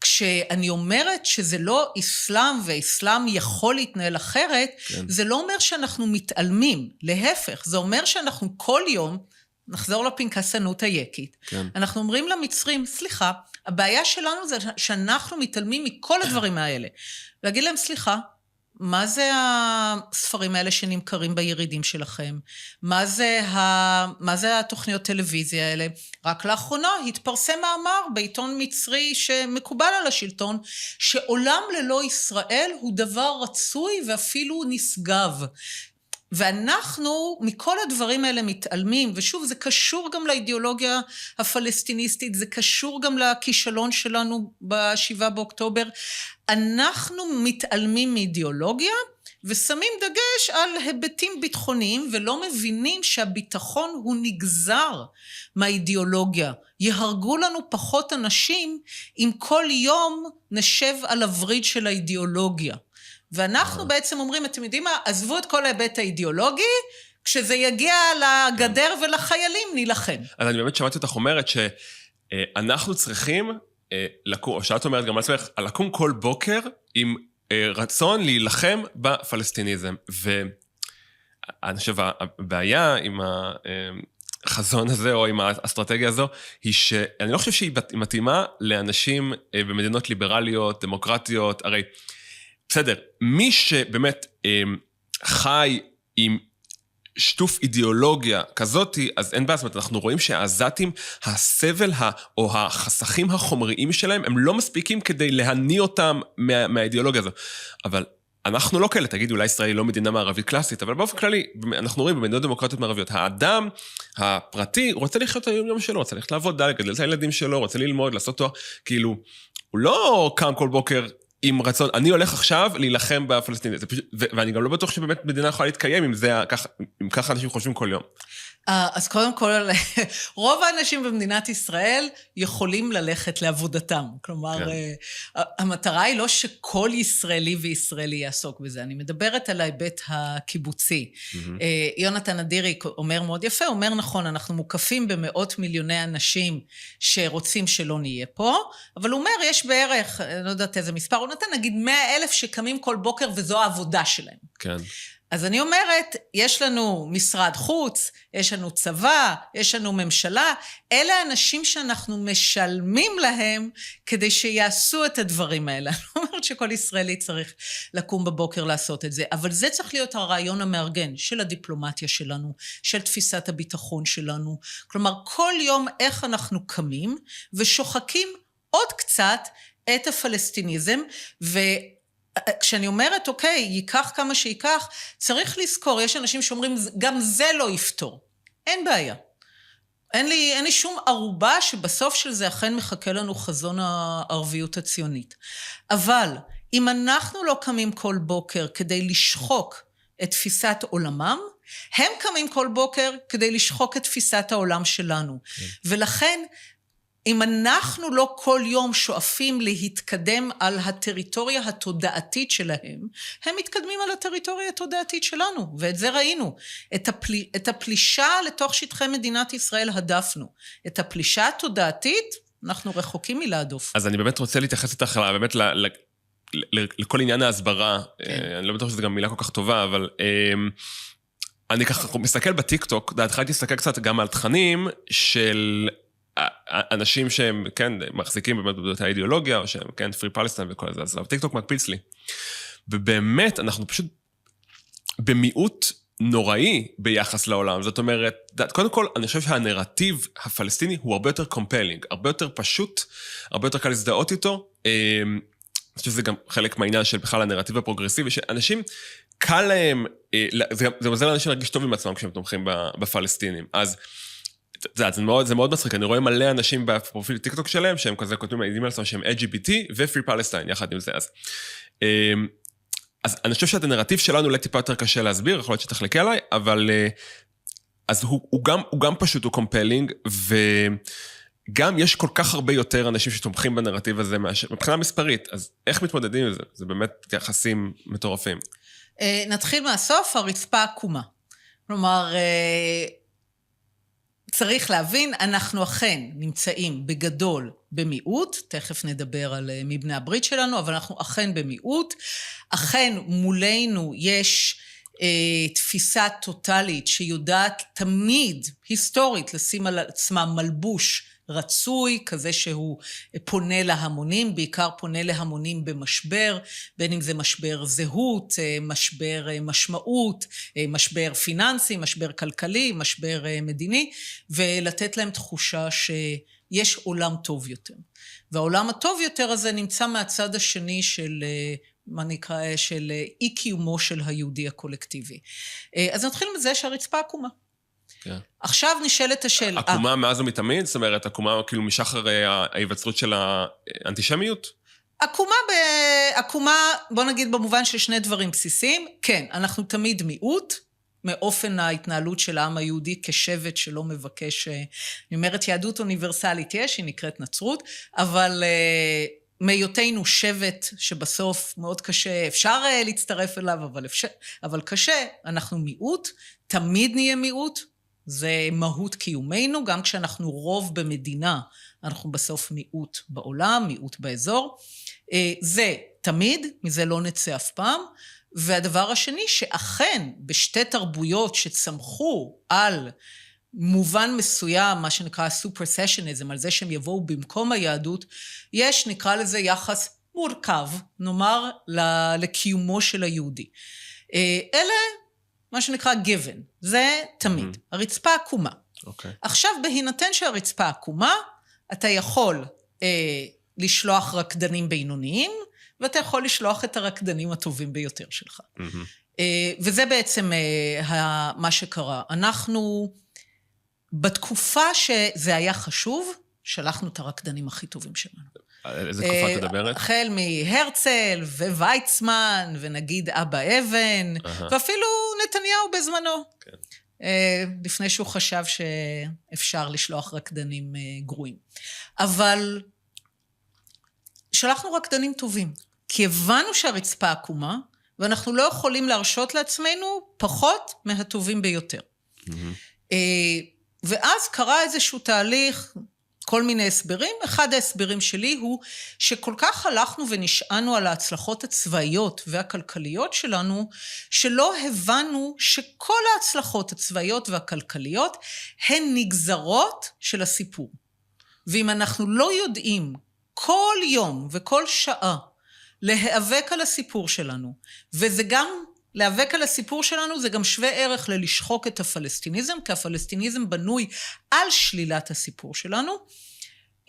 כשאני אומרת שזה לא אסלאם, ואסלאם יכול להתנהל אחרת, כן. זה לא אומר שאנחנו מתעלמים, להפך, זה אומר שאנחנו כל יום, נחזור לפנקסנות היקית, כן. אנחנו אומרים למצרים, סליחה, הבעיה שלנו זה שאנחנו מתעלמים מכל הדברים האלה, להגיד להם, סליחה, מה זה הספרים האלה שנמכרים בירידים שלכם? מה זה התוכניות טלוויזיה האלה? רק לאחרונה התפרסם מאמר בעיתון מצרי שמקובל על השלטון, שעולם ללא ישראל הוא דבר רצוי ואפילו נשגב. ואנחנו מכל הדברים האלה מתעלמים, ושוב זה קשור גם לאידיאולוגיה הפלסטיניסטית, זה קשור גם לכישלון שלנו ב7 באוקטובר, אנחנו מתעלמים מאידיאולוגיה, ושמים דגש על היבטים ביטחוניים, ולא מבינים שהביטחון הוא נגזר מהאידיאולוגיה. יהרגו לנו פחות אנשים, אם כל יום נשב על הווריד של האידיאולוגיה. ואנחנו בעצם אומרים, אתם יודעים מה, עזבו את כל ההיבט האידיאולוגי, כשזה יגיע לגדר ולחיילים, נילחם. אז אני באמת שמעתי אותך אומרת שאנחנו צריכים לקום, או שאת אומרת גם על עצמך, לקום כל בוקר עם רצון להילחם בפלסטיניזם. ואני חושב, הבעיה עם החזון הזה, או עם האסטרטגיה הזו, היא שאני לא חושב שהיא מתאימה לאנשים במדינות ליברליות, דמוקרטיות, הרי, בסדר, מי שבאמת חי עם שטוף אידיאולוגיה כזאת, אז אין בעיה, זאת אומרת, אנחנו רואים שהעזתים, הסבל או החסכים החומריים שלהם, הם לא מספיקים כדי להניע אותם מהאידיאולוגיה הזו. אבל אנחנו לא כאלה, תגיד, אולי ישראל היא לא מדינה מערבית קלאסית, אבל באופן כללי, אנחנו רואים במדינות דמוקרטיות מערביות, האדם הפרטי רוצה לחיות את היום שלו, רוצה ללכת לעבוד, לגדל את הילדים שלו, רוצה ללמוד, לעשות תואר, כאילו, הוא לא קם כל בוקר עם רצון, אני הולך עכשיו להילחם בפלסטינית, ואני גם לא בטוח שבאמת מדינה יכולה להתקיים אם ככה אנשים חושבים כל יום. אז קודם כל, רוב האנשים במדינת ישראל יכולים ללכת לעבודתם. כלומר, המטרה היא לא שכל ישראלי וישראלי יעסוק בזה. אני מדברת על ההיבט הקיבוצי. יונתן אדירי אומר מאוד יפה, אומר נכון, אנחנו מוקפים במאות מיליוני אנשים שרוצים שלא נהיה פה, אבל הוא אומר, יש בערך, לא יודעת איזה מספר, הוא נתן נגיד 100,000 שקמים כל בוקר וזו העבודה שלהם. כן. אז אני אומרת, יש לנו משרד חוץ, יש לנו צבא, יש לנו ממשלה, אלה האנשים שאנחנו משלמים להם כדי שיעשו את הדברים האלה. אני לא אומרת שכל ישראלי צריך לקום בבוקר לעשות את זה, אבל זה צריך להיות הרעיון המארגן של הדיפלומטיה שלנו, של תפיסת הביטחון שלנו. כלומר, כל יום איך אנחנו קמים ושוחקים עוד קצת את הפלסטיניזם, כשאני אומרת, אוקיי, ייקח כמה שיקח, צריך לזכור, יש אנשים שאומרים, גם זה לא יפתור. אין בעיה. אין לי שום ערובה שבסוף של זה אכן מחכה לנו חזון הערביות הציונית. אבל אם אנחנו לא קמים כל בוקר כדי לשחוק את תפיסת עולמם, הם קמים כל בוקר כדי לשחוק את תפיסת העולם שלנו. ולכן, אם אנחנו לא כל יום שואפים להתקדם על הטריטוריה התודעתית שלהם, הם מתקדמים על הטריטוריה התודעתית שלנו, ואת זה ראינו. את הפלישה לתוך שטחי מדינת ישראל הדפנו. את הפלישה התודעתית, אנחנו רחוקים מלהדוף. אז אני באמת רוצה להתייחס איתך, באמת לכל עניין ההסברה, אני לא בטוח שזו גם מילה כל כך טובה, אבל אני ככה מסתכל בטיקטוק, התחלתי להסתכל קצת גם על תכנים של אנשים שהם, כן, מחזיקים באמת בבדות האידיאולוגיה, או שהם, כן, פרי פלסטיין וכל זה, אז הטיקטוק מקפיץ לי. ובאמת, אנחנו פשוט במיעוט נוראי ביחס לעולם. זאת אומרת, קודם כל, אני חושב שהנרטיב הפלסטיני הוא הרבה יותר קומפלינג, הרבה יותר פשוט, הרבה יותר קל להזדהות איתו. אני חושב שזה גם חלק מהעניין של בכלל הנרטיב הפרוגרסיבי, שאנשים, קל להם, זה עוזר לאנשים להרגיש טוב עם עצמם כשהם תומכים בפלסטינים. אז זה מאוד מצחיק, אני רואה מלא אנשים בפרופיל טיקטוק שלהם, שהם כזה כותבים מעידים על עצמם שהם LGBT ו-Free Palestine, יחד עם זה. אז אני חושב שאת הנרטיב שלנו אולי טיפה יותר קשה להסביר, יכול להיות שתחלקי עליי, אבל אז הוא גם פשוט, הוא קומפלינג, וגם יש כל כך הרבה יותר אנשים שתומכים בנרטיב הזה, מבחינה מספרית, אז איך מתמודדים עם זה? זה באמת יחסים מטורפים. נתחיל מהסוף, הרצפה עקומה. כלומר, צריך להבין, אנחנו אכן נמצאים בגדול במיעוט, תכף נדבר על מבני הברית שלנו, אבל אנחנו אכן במיעוט, אכן מולנו יש תפיסה טוטלית שיודעת תמיד, היסטורית, לשים על עצמה מלבוש רצוי, כזה שהוא פונה להמונים, בעיקר פונה להמונים במשבר, בין אם זה משבר זהות, משבר משמעות, משבר פיננסי, משבר כלכלי, משבר מדיני, ולתת להם תחושה שיש עולם טוב יותר. והעולם הטוב יותר הזה נמצא מהצד השני של מה נקרא, של אי קיומו של היהודי הקולקטיבי. אז נתחיל מזה שהרצפה עקומה. עכשיו נשאלת השאלה. עקומה מאז ומתמיד? זאת אומרת, עקומה כאילו משחר ההיווצרות של האנטישמיות? עקומה, בוא נגיד במובן של שני דברים בסיסיים. כן, אנחנו תמיד מיעוט, מאופן ההתנהלות של העם היהודי כשבט שלא מבקש, אני אומרת יהדות אוניברסלית יש, היא נקראת נצרות, אבל מהיותנו שבט שבסוף מאוד קשה, אפשר להצטרף אליו, אבל קשה, אנחנו מיעוט, תמיד נהיה מיעוט, זה מהות קיומנו, גם כשאנחנו רוב במדינה, אנחנו בסוף מיעוט בעולם, מיעוט באזור. זה תמיד, מזה לא נצא אף פעם. והדבר השני, שאכן בשתי תרבויות שצמחו על מובן מסוים, מה שנקרא סופרסשניזם, על זה שהם יבואו במקום היהדות, יש, נקרא לזה יחס מורכב, נאמר, לקיומו של היהודי. אלה, מה שנקרא given, זה תמיד. הרצפה עקומה. עכשיו, בהינתן שהרצפה עקומה, אתה יכול לשלוח רקדנים בינוניים, ואתה יכול לשלוח את הרקדנים הטובים ביותר שלך. וזה בעצם מה שקרה. אנחנו, בתקופה שזה היה חשוב, שלחנו את הרקדנים הכי טובים שלנו. איזה תקופה תדברת? החל מהרצל וויצמן, ונגיד אבא אבן, ואפילו נתניהו בזמנו. כן. לפני שהוא חשב שאפשר לשלוח רקדנים גרועים. אבל שלחנו רקדנים טובים, כי הבנו שהרצפה עקומה, ואנחנו לא יכולים להרשות לעצמנו פחות מהטובים ביותר. ואז קרה איזשהו תהליך, כל מיני הסברים. אחד ההסברים שלי הוא שכל כך הלכנו ונשענו על ההצלחות הצבאיות והכלכליות שלנו, שלא הבנו שכל ההצלחות הצבאיות והכלכליות הן נגזרות של הסיפור. ואם אנחנו לא יודעים כל יום וכל שעה להיאבק על הסיפור שלנו, וזה גם, להיאבק על הסיפור שלנו זה גם שווה ערך ללשחוק את הפלסטיניזם, כי הפלסטיניזם בנוי על שלילת הסיפור שלנו.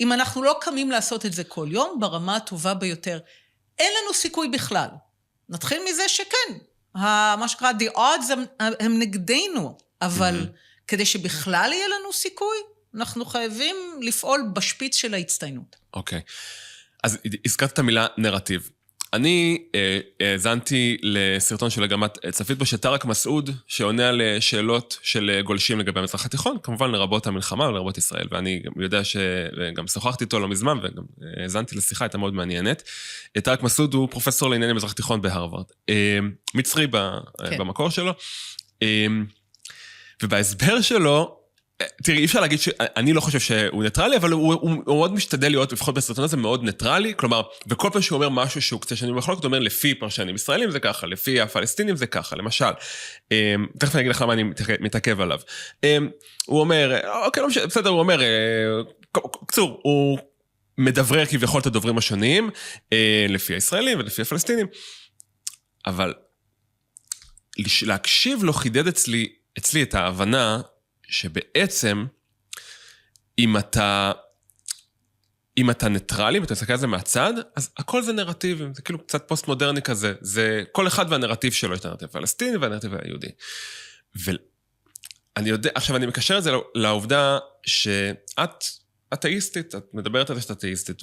אם אנחנו לא קמים לעשות את זה כל יום, ברמה הטובה ביותר, אין לנו סיכוי בכלל. נתחיל מזה שכן, מה שקרה, the odds הם נגדנו, אבל כדי שבכלל יהיה לנו סיכוי, אנחנו חייבים לפעול בשפיץ של ההצטיינות. אוקיי. אז הזכרת את המילה נרטיב. אני האזנתי לסרטון של הגמת צפית בו של טארק מסעוד, שעונה על שאלות של גולשים לגבי המזרח התיכון, כמובן לרבות המלחמה ולרבות ישראל, ואני יודע שגם שוחחתי איתו לא מזמן, וגם האזנתי לשיחה, הייתה מאוד מעניינת. טארק מסעוד הוא פרופסור לענייני מזרח התיכון בהרווארד, מצרי במקור שלו, ובהסבר שלו, תראי, אי אפשר להגיד שאני לא חושב שהוא ניטרלי, אבל הוא מאוד משתדל להיות, לפחות בסרטון הזה, מאוד ניטרלי, כלומר, וכל פעם שהוא אומר משהו שהוא קצת שנים מחלוקת, הוא אומר לפי פרשנים ישראלים זה ככה, לפי הפלסטינים זה ככה, למשל, תכף אני אגיד לך למה אני מתעכב עליו. הוא אומר, אוקיי, לא משנה, בסדר, הוא אומר, קצור, הוא מדברר כביכול את הדוברים השונים, לפי הישראלים ולפי הפלסטינים, אבל להקשיב לו חידד אצלי את ההבנה, שבעצם, אם אתה ניטרלי, ואתה מסתכל על זה מהצד, אז הכל זה נרטיבים, זה כאילו קצת פוסט-מודרני כזה, זה כל אחד והנרטיב שלו, יש את הנרטיב הפלסטיני והנרטיב היהודי. ואני יודע, עכשיו אני מקשר את זה לעובדה שאת אתאיסטית, את מדברת על זה שאת אתאיסטית,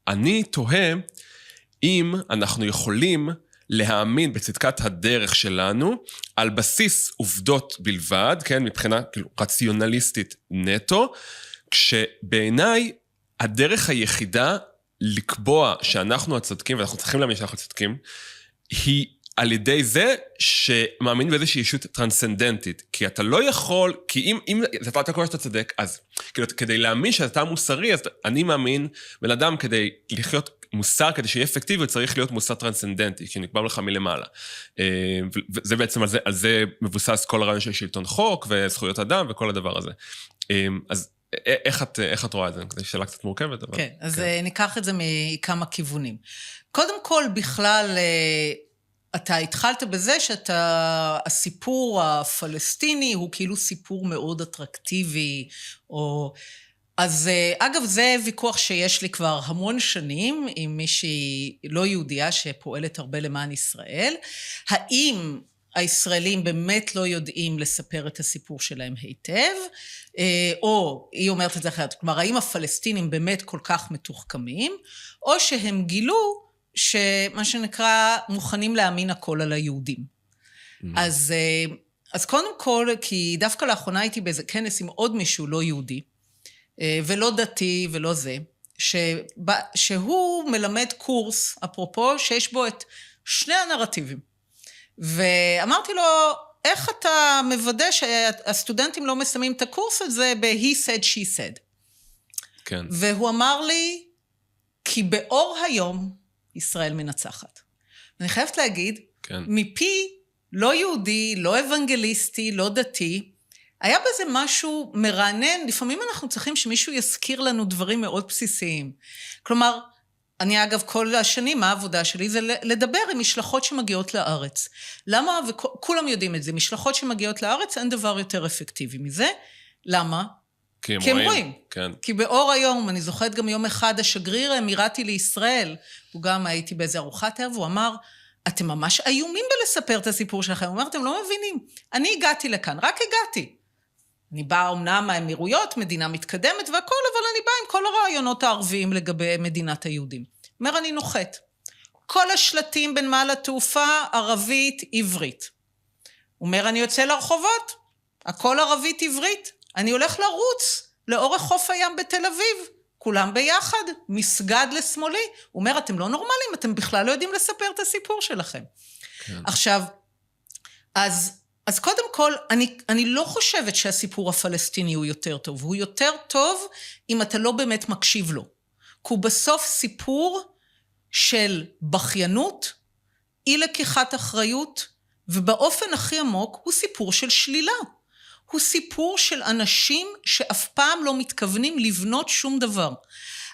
ואני תוהה אם אנחנו יכולים להאמין בצדקת הדרך שלנו, על בסיס עובדות בלבד, כן, מבחינה כאילו רציונליסטית נטו, כשבעיניי הדרך היחידה לקבוע שאנחנו הצדקים, ואנחנו צריכים להאמין שאנחנו הצדקים, היא על ידי זה שמאמין באיזושהי ישות טרנסצנדנטית, כי אתה לא יכול, כי אם אתה קורא שאתה צדק, אז כאילו, כדי להאמין שאתה מוסרי, אז אני מאמין, בן אדם כדי לחיות מוסר, כדי שיהיה אפקטיבי, צריך להיות מוסר טרנסצנדנטי, שנקבע לך מלמעלה. וזה בעצם על זה מבוסס כל הרעיון של שלטון חוק, וזכויות אדם, וכל הדבר הזה. אז איך את רואה את זה? זו שאלה קצת מורכבת, אבל... כן, אז ניקח את זה מכמה כיוונים. קודם כל, בכלל, אתה התחלת בזה הסיפור הפלסטיני הוא כאילו סיפור מאוד אטרקטיבי, או... אז אגב, זה ויכוח שיש לי כבר המון שנים, עם מישהי לא יהודייה שפועלת הרבה למען ישראל. האם הישראלים באמת לא יודעים לספר את הסיפור שלהם היטב, או היא אומרת את זה אחרת, כלומר, האם הפלסטינים באמת כל כך מתוחכמים, או שהם גילו שמה שנקרא מוכנים להאמין הכל על היהודים. אז קודם כל, כי דווקא לאחרונה הייתי באיזה כנס עם עוד מישהו לא יהודי, ולא דתי ולא זה, שהוא מלמד קורס, אפרופו, שיש בו את שני הנרטיבים. ואמרתי לו, איך אתה מוודא שהסטודנטים לא מסיימים את הקורס הזה ב-he said, she said. כן. והוא אמר לי, כי באור היום ישראל מנצחת. אני חייבת להגיד, כן. מפי לא יהודי, לא אוונגליסטי, לא דתי. היה בזה משהו מרענן, לפעמים אנחנו צריכים שמישהו יזכיר לנו דברים מאוד בסיסיים. כלומר, אני אגב כל השנים, העבודה שלי זה לדבר עם משלחות שמגיעות לארץ. למה? וכולם יודעים את זה, משלחות שמגיעות לארץ אין דבר יותר אפקטיבי מזה. למה? כי הם רואים. כן. כי באור היום, אני זוכרת גם יום אחד, השגריר האמירתי לישראל, הוא גם הייתי באיזה ארוחת ערב, הוא אמר, אתם ממש איומים בלספר את הסיפור שלכם. הוא אמר, אתם לא מבינים. אני הגעתי לכאן, רק הגעתי. אני באה אומנם מהאמירויות, מדינה מתקדמת והכל, אבל אני באה עם כל הרעיונות הערביים לגבי מדינת היהודים. אומר, אני נוחת. כל השלטים בין מעל התעופה, ערבית, עברית. אומר, אני יוצא לרחובות, הכל ערבית, עברית. אני הולך לרוץ לאורך חוף הים בתל אביב. כולם ביחד, מסגד לשמאלי. הוא אומר, אתם לא נורמלים, אתם בכלל לא יודעים לספר את הסיפור שלכם. כן. עכשיו, אז קודם כל, אני לא חושבת שהסיפור הפלסטיני הוא יותר טוב. הוא יותר טוב אם אתה לא באמת מקשיב לו. כי הוא בסוף סיפור של בכיינות, אי לקיחת אחריות, ובאופן הכי עמוק הוא סיפור של שלילה. הוא סיפור של אנשים שאף פעם לא מתכוונים לבנות שום דבר.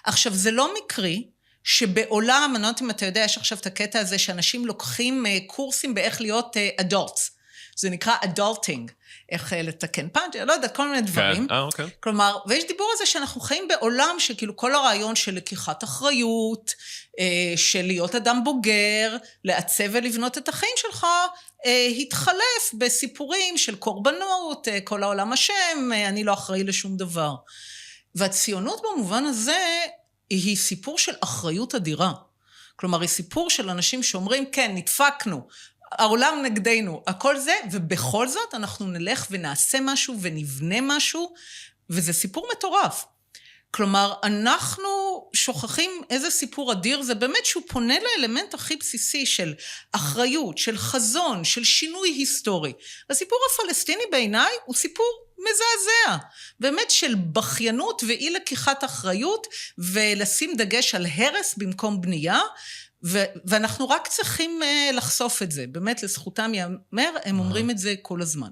עכשיו, זה לא מקרי שבעולם, אני לא יודעת אם אתה יודע, יש עכשיו את הקטע הזה שאנשים לוקחים קורסים באיך להיות adults. זה נקרא adulting, איך לתקן פאנץ', לא יודעת, כל מיני דברים. אוקיי. כלומר, ויש דיבור על זה שאנחנו חיים בעולם שכאילו כל הרעיון של לקיחת אחריות, של להיות אדם בוגר, לעצב ולבנות את החיים שלך, התחלף בסיפורים של קורבנות, כל העולם השם, אני לא אחראי לשום דבר. והציונות במובן הזה היא סיפור של אחריות אדירה. כלומר, היא סיפור של אנשים שאומרים, כן, נדפקנו, העולם נגדנו, הכל זה, ובכל זאת אנחנו נלך ונעשה משהו ונבנה משהו, וזה סיפור מטורף. כלומר, אנחנו שוכחים איזה סיפור אדיר, זה באמת שהוא פונה לאלמנט הכי בסיסי של אחריות, של חזון, של שינוי היסטורי. הסיפור הפלסטיני בעיניי הוא סיפור מזעזע, באמת של בכיינות ואי לקיחת אחריות, ולשים דגש על הרס במקום בנייה, ואנחנו רק צריכים לחשוף את זה, באמת לזכותם יאמר, הם אומרים את זה כל הזמן.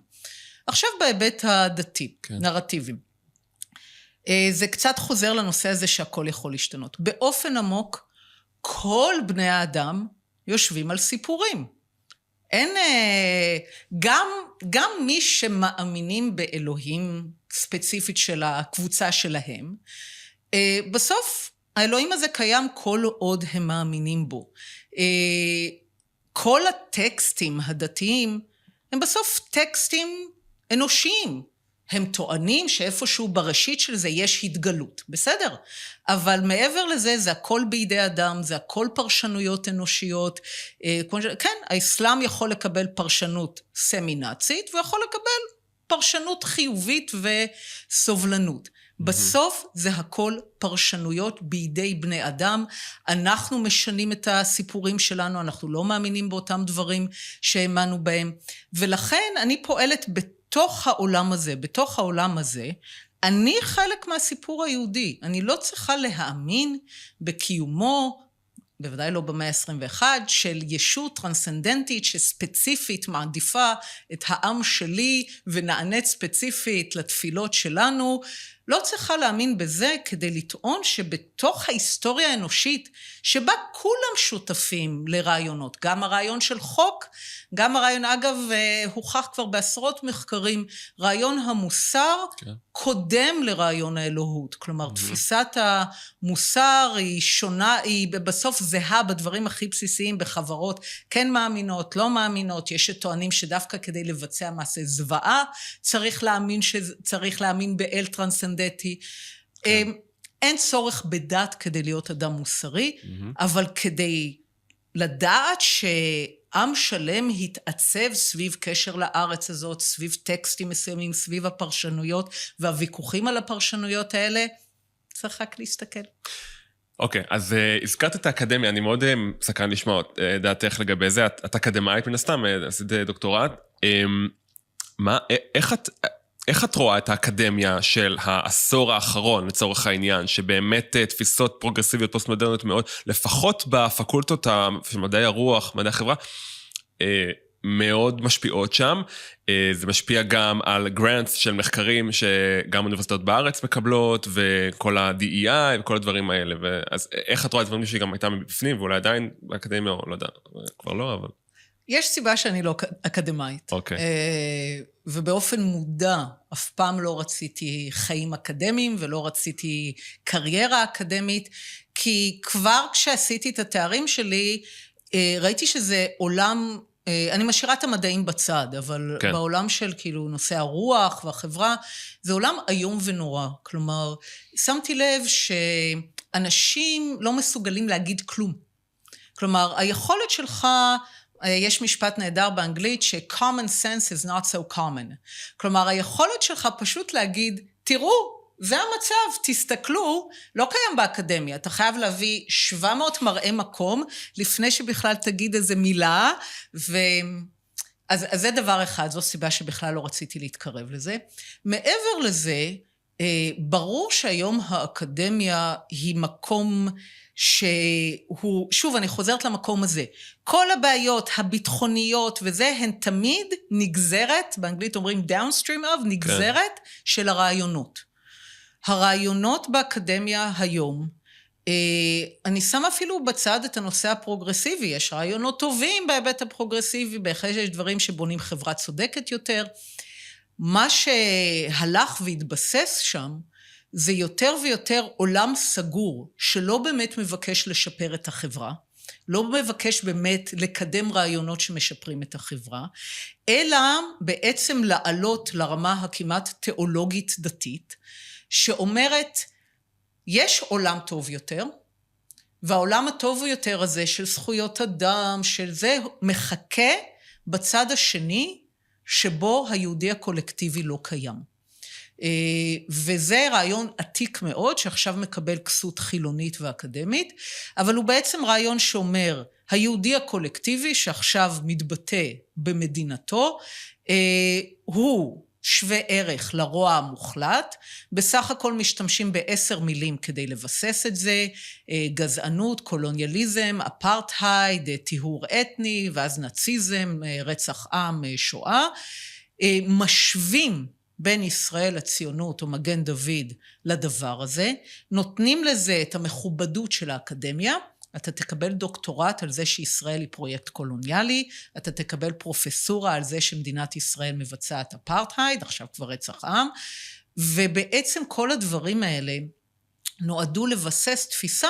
עכשיו בהיבט הדתי, נרטיבים. זה קצת חוזר לנושא הזה שהכל יכול להשתנות. באופן עמוק, כל בני האדם יושבים על סיפורים. אין, גם מי שמאמינים באלוהים ספציפית של הקבוצה שלהם, בסוף האלוהים הזה קיים כל עוד הם מאמינים בו. כל הטקסטים הדתיים הם בסוף טקסטים אנושיים. הם טוענים שאיפשהו בראשית של זה יש התגלות, בסדר? אבל מעבר לזה, זה הכל בידי אדם, זה הכל פרשנויות אנושיות. כן, האסלאם יכול לקבל פרשנות סמי-נאצית, והוא יכול לקבל פרשנות חיובית וסובלנות. בסוף זה הכל פרשנויות בידי בני אדם, אנחנו משנים את הסיפורים שלנו, אנחנו לא מאמינים באותם דברים שהאמנו בהם, ולכן אני פועלת בתוך העולם הזה, אני חלק מהסיפור היהודי, אני לא צריכה להאמין בקיומו, בוודאי לא במאה ה-21, של ישות טרנסצנדנטית שספציפית מעדיפה את העם שלי ונענית ספציפית לתפילות שלנו, לא צריכה להאמין בזה כדי לטעון שבתוך ההיסטוריה האנושית, שבה כולם שותפים לרעיונות, גם הרעיון של חוק, גם הרעיון, אגב, הוכח כבר בעשרות מחקרים, רעיון המוסר קודם לרעיון האלוהות. כלומר, תפיסת המוסר היא שונה, היא בסוף זהה בדברים הכי בסיסיים בחברות, כן מאמינות, לא מאמינות, יש שטוענים שדווקא כדי לבצע מעשה זוועה, צריך להאמין באל טרנסצנדנטי. אין צורך בדת כדי להיות אדם מוסרי, אבל כדי לדעת שעם שלם התעצב סביב קשר לארץ הזאת, סביב טקסטים מסוימים, סביב הפרשנויות, והוויכוחים על הפרשנויות האלה, צריך רק להסתכל. אוקיי, אז הזכרת את האקדמיה, אני מאוד סקרן לשמוע דעתך לגבי זה, את אקדמאית מן הסתם, עשית דוקטורט, איך את רואה את האקדמיה של העשור האחרון, לצורך העניין, שבאמת תפיסות פרוגרסיביות פוסט-מודרניות מאוד, לפחות בפקולטות של מדעי הרוח, מדעי החברה, מאוד משפיעות שם, זה משפיע גם על גרנטס של מחקרים שגם אוניברסיטאות בארץ מקבלות, וכל ה-DEI וכל הדברים האלה, אז איך את רואה את דברים שהיא גם הייתה מבפנים, ואולי עדיין באקדמיה, או לא יודע, כבר לא, אבל... יש סיבה שאני לא אקדמאית. אוקיי. ובאופן מודע, אף פעם לא רציתי חיים אקדמיים, ולא רציתי קריירה אקדמית, כי כבר כשעשיתי את התארים שלי, ראיתי שזה עולם, אני משאירה את המדעים בצד, אבל כן. בעולם של כאילו נושא הרוח והחברה, זה עולם איום ונורא. כלומר, שמתי לב שאנשים לא מסוגלים להגיד כלום. כלומר, היכולת שלך, יש משפט נהדר באנגלית, ש-common sense is not so common. כלומר, היכולת שלך פשוט להגיד, תראו, זה המצב, תסתכלו, לא קיים באקדמיה, אתה חייב להביא 700 מראי מקום, לפני שבכלל תגיד איזה מילה, אז זה דבר אחד, זו סיבה שבכלל לא רציתי להתקרב לזה. מעבר לזה, ברור שהיום האקדמיה היא מקום שהוא, שוב, אני חוזרת למקום הזה, כל הבעיות הביטחוניות וזה, הן תמיד נגזרת, באנגלית אומרים downstream of, נגזרת של הרעיונות. הרעיונות באקדמיה היום, אני שמה אפילו בצד את הנושא הפרוגרסיבי, יש רעיונות טובים בהיבט הפרוגרסיבי, בהחלט יש דברים שבונים חברה צודקת יותר, מה שהלך והתבסס שם, זה יותר ויותר עולם סגור, שלא באמת מבקש לשפר את החברה, לא מבקש באמת לקדם רעיונות שמשפרים את החברה, אלא בעצם לעלות לרמה הכמעט תיאולוגית דתית, שאומרת, יש עולם טוב יותר, והעולם הטוב יותר הזה של זכויות אדם, של זה מחכה בצד השני, שבו היהודי הקולקטיבי לא קיים. וזה רעיון עתיק מאוד, שעכשיו מקבל כסות חילונית ואקדמית, אבל הוא בעצם רעיון שאומר, היהודי הקולקטיבי שעכשיו מתבטא במדינתו, הוא שווה ערך לרוע המוחלט, בסך הכל משתמשים ב10 מילים כדי לבסס את זה, גזענות, קולוניאליזם, אפרטהייד, טיהור אתני, ואז נאציזם, רצח עם, שואה, משווים בין ישראל לציונות או מגן דוד לדבר הזה, נותנים לזה את המכובדות של האקדמיה, אתה תקבל דוקטורט על זה שישראל היא פרויקט קולוניאלי, אתה תקבל פרופסורה על זה שמדינת ישראל מבצעת אפרטהייד, עכשיו כבר רצח עם, ובעצם כל הדברים האלה נועדו לבסס תפיסה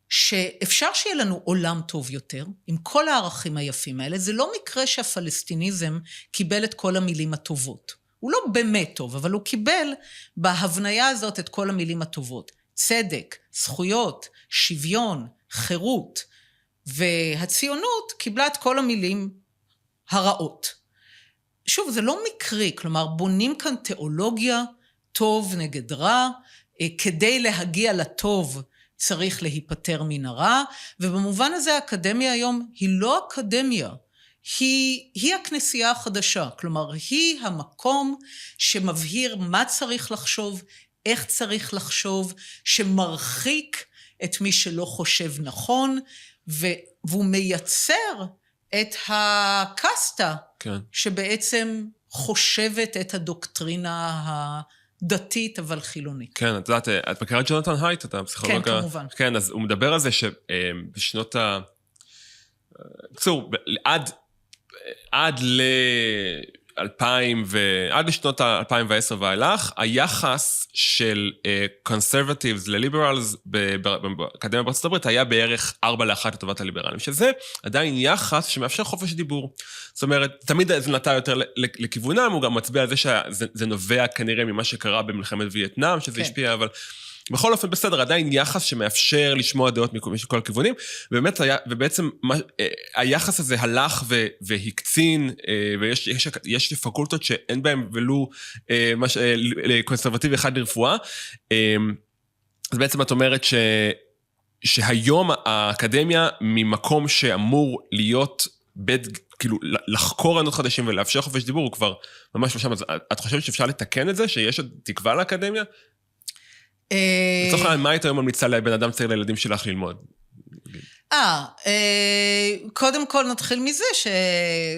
שאפשר שיהיה לנו עולם טוב יותר, עם כל הערכים היפים האלה, זה לא מקרה שהפלסטיניזם קיבל את כל המילים הטובות. הוא לא באמת טוב, אבל הוא קיבל בהבניה הזאת את כל המילים הטובות. צדק, זכויות, שוויון, חירות, והציונות קיבלה את כל המילים הרעות. שוב, זה לא מקרי, כלומר, בונים כאן תיאולוגיה, טוב נגד רע, כדי להגיע לטוב צריך להיפטר מן הרע, ובמובן הזה האקדמיה היום היא לא אקדמיה, היא הכנסייה החדשה, כלומר, היא המקום שמבהיר מה צריך לחשוב, איך צריך לחשוב, שמרחיק את מי שלא חושב נכון, והוא מייצר את הקסטה, כן. שבעצם חושבת את הדוקטרינה הדתית, אבל חילונית. כן, את יודעת, את מכירה את ג'ונתן הייט, אתה פסיכולוג? כן, כמובן. כן, אז הוא מדבר על זה שבשנות בקיצור, עד לשנות ה-2010 ואילך, היחס של conservatives ל-liberals באקדמיה בארצות הברית היה בערך 4-1 לטובת הליברלים, שזה עדיין יחס שמאפשר חופש דיבור. זאת אומרת, תמיד זה נטע יותר לכיוונם, הוא גם מצביע על זה שזה נובע כנראה ממה שקרה במלחמת וייטנאם, שזה השפיע, אבל בכל אופן בסדר, עדיין יחס שמאפשר לשמוע דעות מכל הכיוונים, ובעצם היחס הזה הלך והקצין, ויש פקולטות שאין בהם ולו קונסרבטיבי אחד לרפואה, אז בעצם את אומרת שהיום האקדמיה ממקום שאמור להיות כאילו לחקור רעיונות חדשים ולאפשר חופש דיבור, הוא כבר ממש לא שם, אז את חושבת שאפשר לתקן את זה, שיש עוד תקווה לאקדמיה? לצורך העניין, מה היית היום ממליצה לבן אדם צעיר לילדים שלך ללמוד? קודם כל נתחיל מזה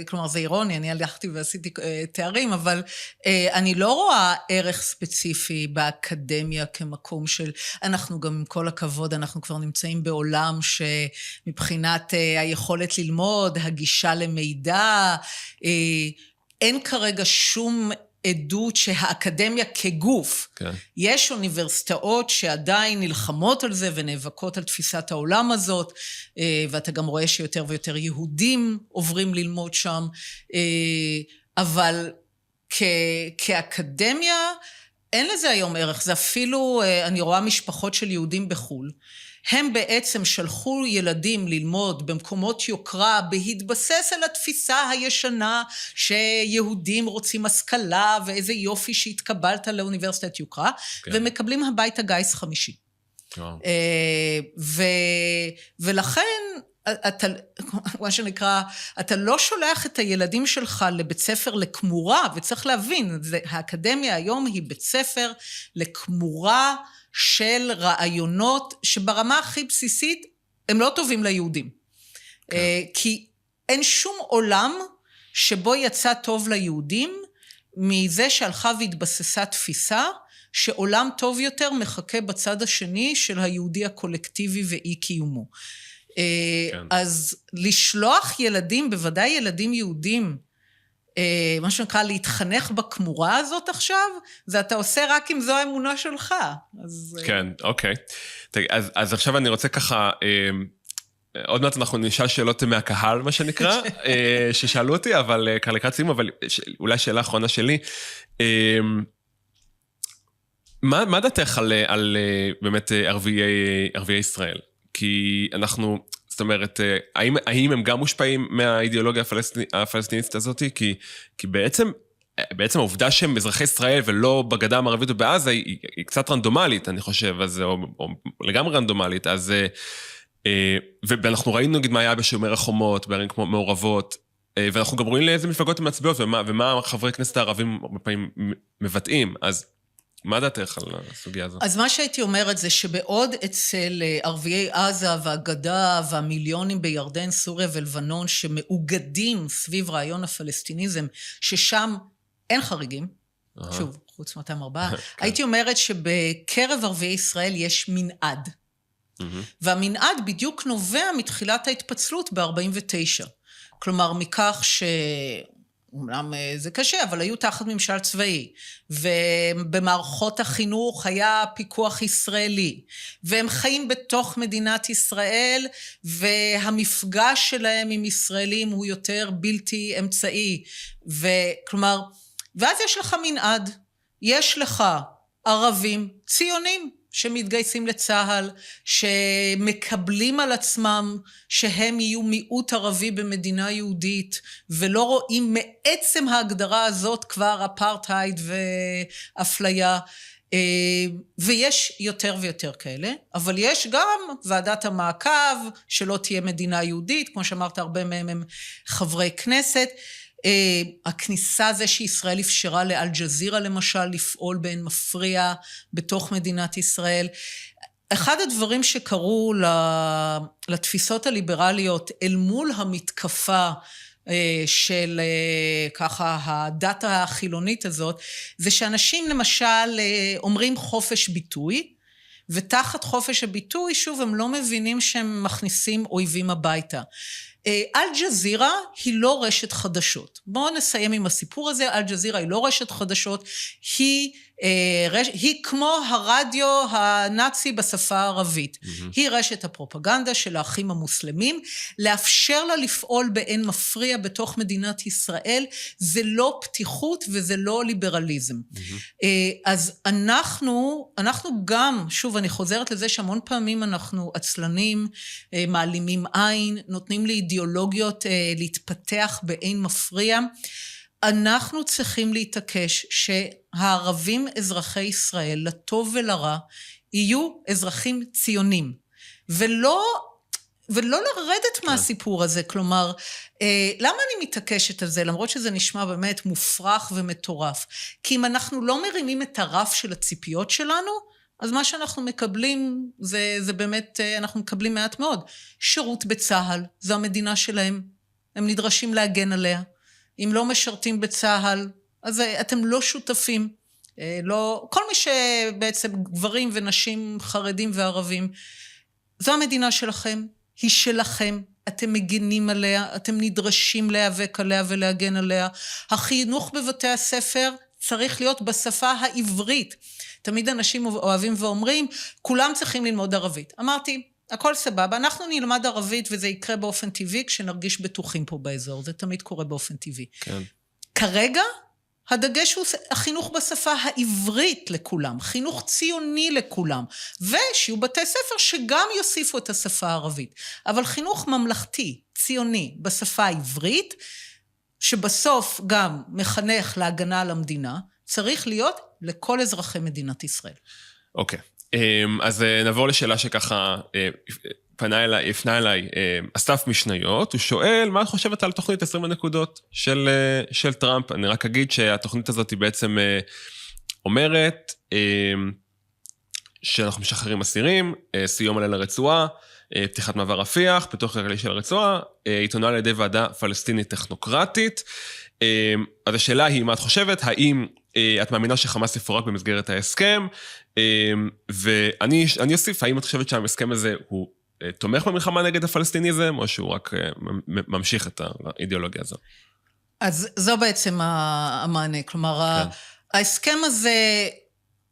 כלומר זה אירוני, אני הלכתי ועשיתי תארים, אבל אני לא רואה ערך ספציפי באקדמיה כמקום של, אנחנו גם עם כל הכבוד, אנחנו כבר נמצאים בעולם שמבחינת היכולת ללמוד, הגישה למידע, אין כרגע שום עדות שהאקדמיה כגוף, כן. יש אוניברסיטאות שעדיין נלחמות על זה ונאבקות על תפיסת העולם הזאת, ואתה גם רואה שיותר ויותר יהודים עוברים ללמוד שם, אבל כאקדמיה אין לזה היום ערך, זה אפילו, אני רואה משפחות של יהודים בחו"ל, הם בעצם שלחו ילדים ללמוד במקומות יוקרה, בהתבסס על התפיסה הישנה שיהודים רוצים השכלה, ואיזה יופי שהתקבלת לאוניברסיטת יוקרה, כן. ומקבלים הביתה גיס 5. ולכן, מה שנקרא, אתה לא שולח את הילדים שלך לבית ספר לכמורה, וצריך להבין, האקדמיה היום היא בית ספר לכמורה, של רעיונות שברמה הכי בסיסית הם לא טובים ליהודים. כן. כי אין שום עולם שבו יצא טוב ליהודים מזה שהלכה והתבססה תפיסה שעולם טוב יותר מחכה בצד השני של היהודי הקולקטיבי ואי קיומו. כן. אז לשלוח ילדים, בוודאי ילדים יהודים, מה שנקרא להתחנך בכמורה הזאת עכשיו, זה אתה עושה רק אם זו האמונה שלך. כן, אוקיי. אז עכשיו אני רוצה ככה, עוד מעט אנחנו נשאל שאלות מהקהל, מה שנקרא, ששאלו אותי, אבל לקראת סיום, אבל אולי שאלה אחרונה שלי, מה דעתך על באמת ערביי ישראל? כי אנחנו... זאת אומרת, האם הם גם מושפעים מהאידיאולוגיה הפלסטינית הזאת? כי בעצם העובדה שהם אזרחי ישראל ולא בגדה המערבית ובעזה היא קצת רנדומלית, אני חושב, או לגמרי רנדומלית, ואנחנו ראינו נגיד מה היה בשומר החומות, בערים כמו מעורבות, ואנחנו גם רואים לאיזה מפלגות הן מצביעות, ומה חברי כנסת הערבים הרבה פעמים מבטאים, אז מה דעתך על הסוגיה הזאת? אז מה שהייתי אומרת זה שבעוד אצל ערביי עזה והגדה והמיליונים בירדן, סוריה ולבנון שמאוגדים סביב רעיון הפלסטיניזם, ששם אין חריגים, שוב, חוץ מאותם 4, הייתי אומרת שבקרב ערביי ישראל יש מנעד. והמנעד בדיוק נובע מתחילת ההתפצלות ב-49. כלומר, מכך ש... אומנם זה קשה, אבל היו תחת ממשל צבאי, ובמערכות החינוך היה פיקוח ישראלי, והם חיים בתוך מדינת ישראל, והמפגש שלהם עם ישראלים הוא יותר בלתי אמצעי, וכלומר, ואז יש לך מנעד, יש לך ערבים ציונים, שמתגייסים לצהל, שמקבלים על עצמם שהם יהיו מיעוט ערבי במדינה יהודית, ולא רואים מעצם ההגדרה הזאת כבר אפרטהייד ואפליה, ויש יותר ויותר כאלה, אבל יש גם ועדת המעקב, שלא תהיה מדינה יהודית, כמו שאמרת, הרבה מהם הם חברי כנסת, הכניסה זה שישראל אפשרה לאל-ג'זירה למשל לפעול באין מפריע בתוך מדינת ישראל. אחד הדברים שקרו לתפיסות הליברליות אל מול המתקפה של ככה הדת החילונית הזאת, זה שאנשים למשל אומרים חופש ביטוי, ותחת חופש הביטוי שוב הם לא מבינים שהם מכניסים אויבים הביתה. אל-ג'זירה היא לא רשת חדשות. בואו נסיים עם הסיפור הזה, אל-ג'זירה היא לא רשת חדשות, היא כמו הרדיו הנאצי בשפה הערבית. היא רשת הפרופגנדה של האחים המוסלמים, לאפשר לה לפעול באין מפריע בתוך מדינת ישראל, זה לא פתיחות וזה לא ליברליזם. אז אנחנו גם, שוב אני חוזרת לזה שהמון פעמים אנחנו עצלנים, מעלימים עין, נותנים לאידיאולוגיות להתפתח באין מפריע, אנחנו צריכים להתעקש שהערבים אזרחי ישראל, לטוב ולרע, יהיו אזרחים ציונים, ולא לרדת מהסיפור הזה, כלומר, למה אני מתעקשת על זה, למרות שזה נשמע באמת מופרך ומטורף? כי אם אנחנו לא מרימים את הרף של הציפיות שלנו, אז מה שאנחנו מקבלים, זה באמת, אנחנו מקבלים מעט מאוד. שירות בצהל, זו המדינה שלהם. הם נדרשים להגן עליה. אם לא משרתים בצהל, אז אתם לא שותפים. לא, כל מי שבעצם גברים ונשים, חרדים וערבים, זו המדינה שלכם, היא שלכם. אתם מגינים עליה, אתם נדרשים להיאבק עליה ולהגן עליה. החינוך בבתי הספר צריך להיות בשפה העברית. תמיד אנשים אוהבים ואומרים, כולם צריכים ללמוד ערבית. אמרתי, הכל סבבה, אנחנו נלמד ערבית וזה יקרה באופן טבעי כשנרגיש בטוחים פה באזור, זה תמיד קורה באופן טבעי. כן. כרגע, הדגש הוא החינוך בשפה העברית לכולם, חינוך ציוני לכולם, ושיהיו בתי ספר שגם יוסיפו את השפה הערבית. אבל חינוך ממלכתי, ציוני, בשפה העברית, שבסוף גם מחנך להגנה על המדינה, צריך להיות לכל אזרחי מדינת ישראל. אוקיי. אז נעבור לשאלה שככה הפנה אליי אסף משניות, הוא שואל, מה את חושבת על תוכנית 20 הנקודות של טראמפ? אני רק אגיד שהתוכנית הזאת היא בעצם אומרת שאנחנו משחררים אסירים, סיום עלי לרצועה, פתיחת מעבר רפיח, פיתוח כלכלי של הרצועה, עיתונה על ידי ועדה פלסטינית טכנוקרטית. אז השאלה היא, מה את חושבת? האם את מאמינה שחמאס יפורק במסגרת ההסכם? ואני אוסיף, האם את חושבת שההסכם הזה הוא תומך במלחמה נגד הפלסטיניזם, או שהוא רק ממשיך את האידיאולוגיה הזו? אז זו בעצם המענה. כלומר, ההסכם הזה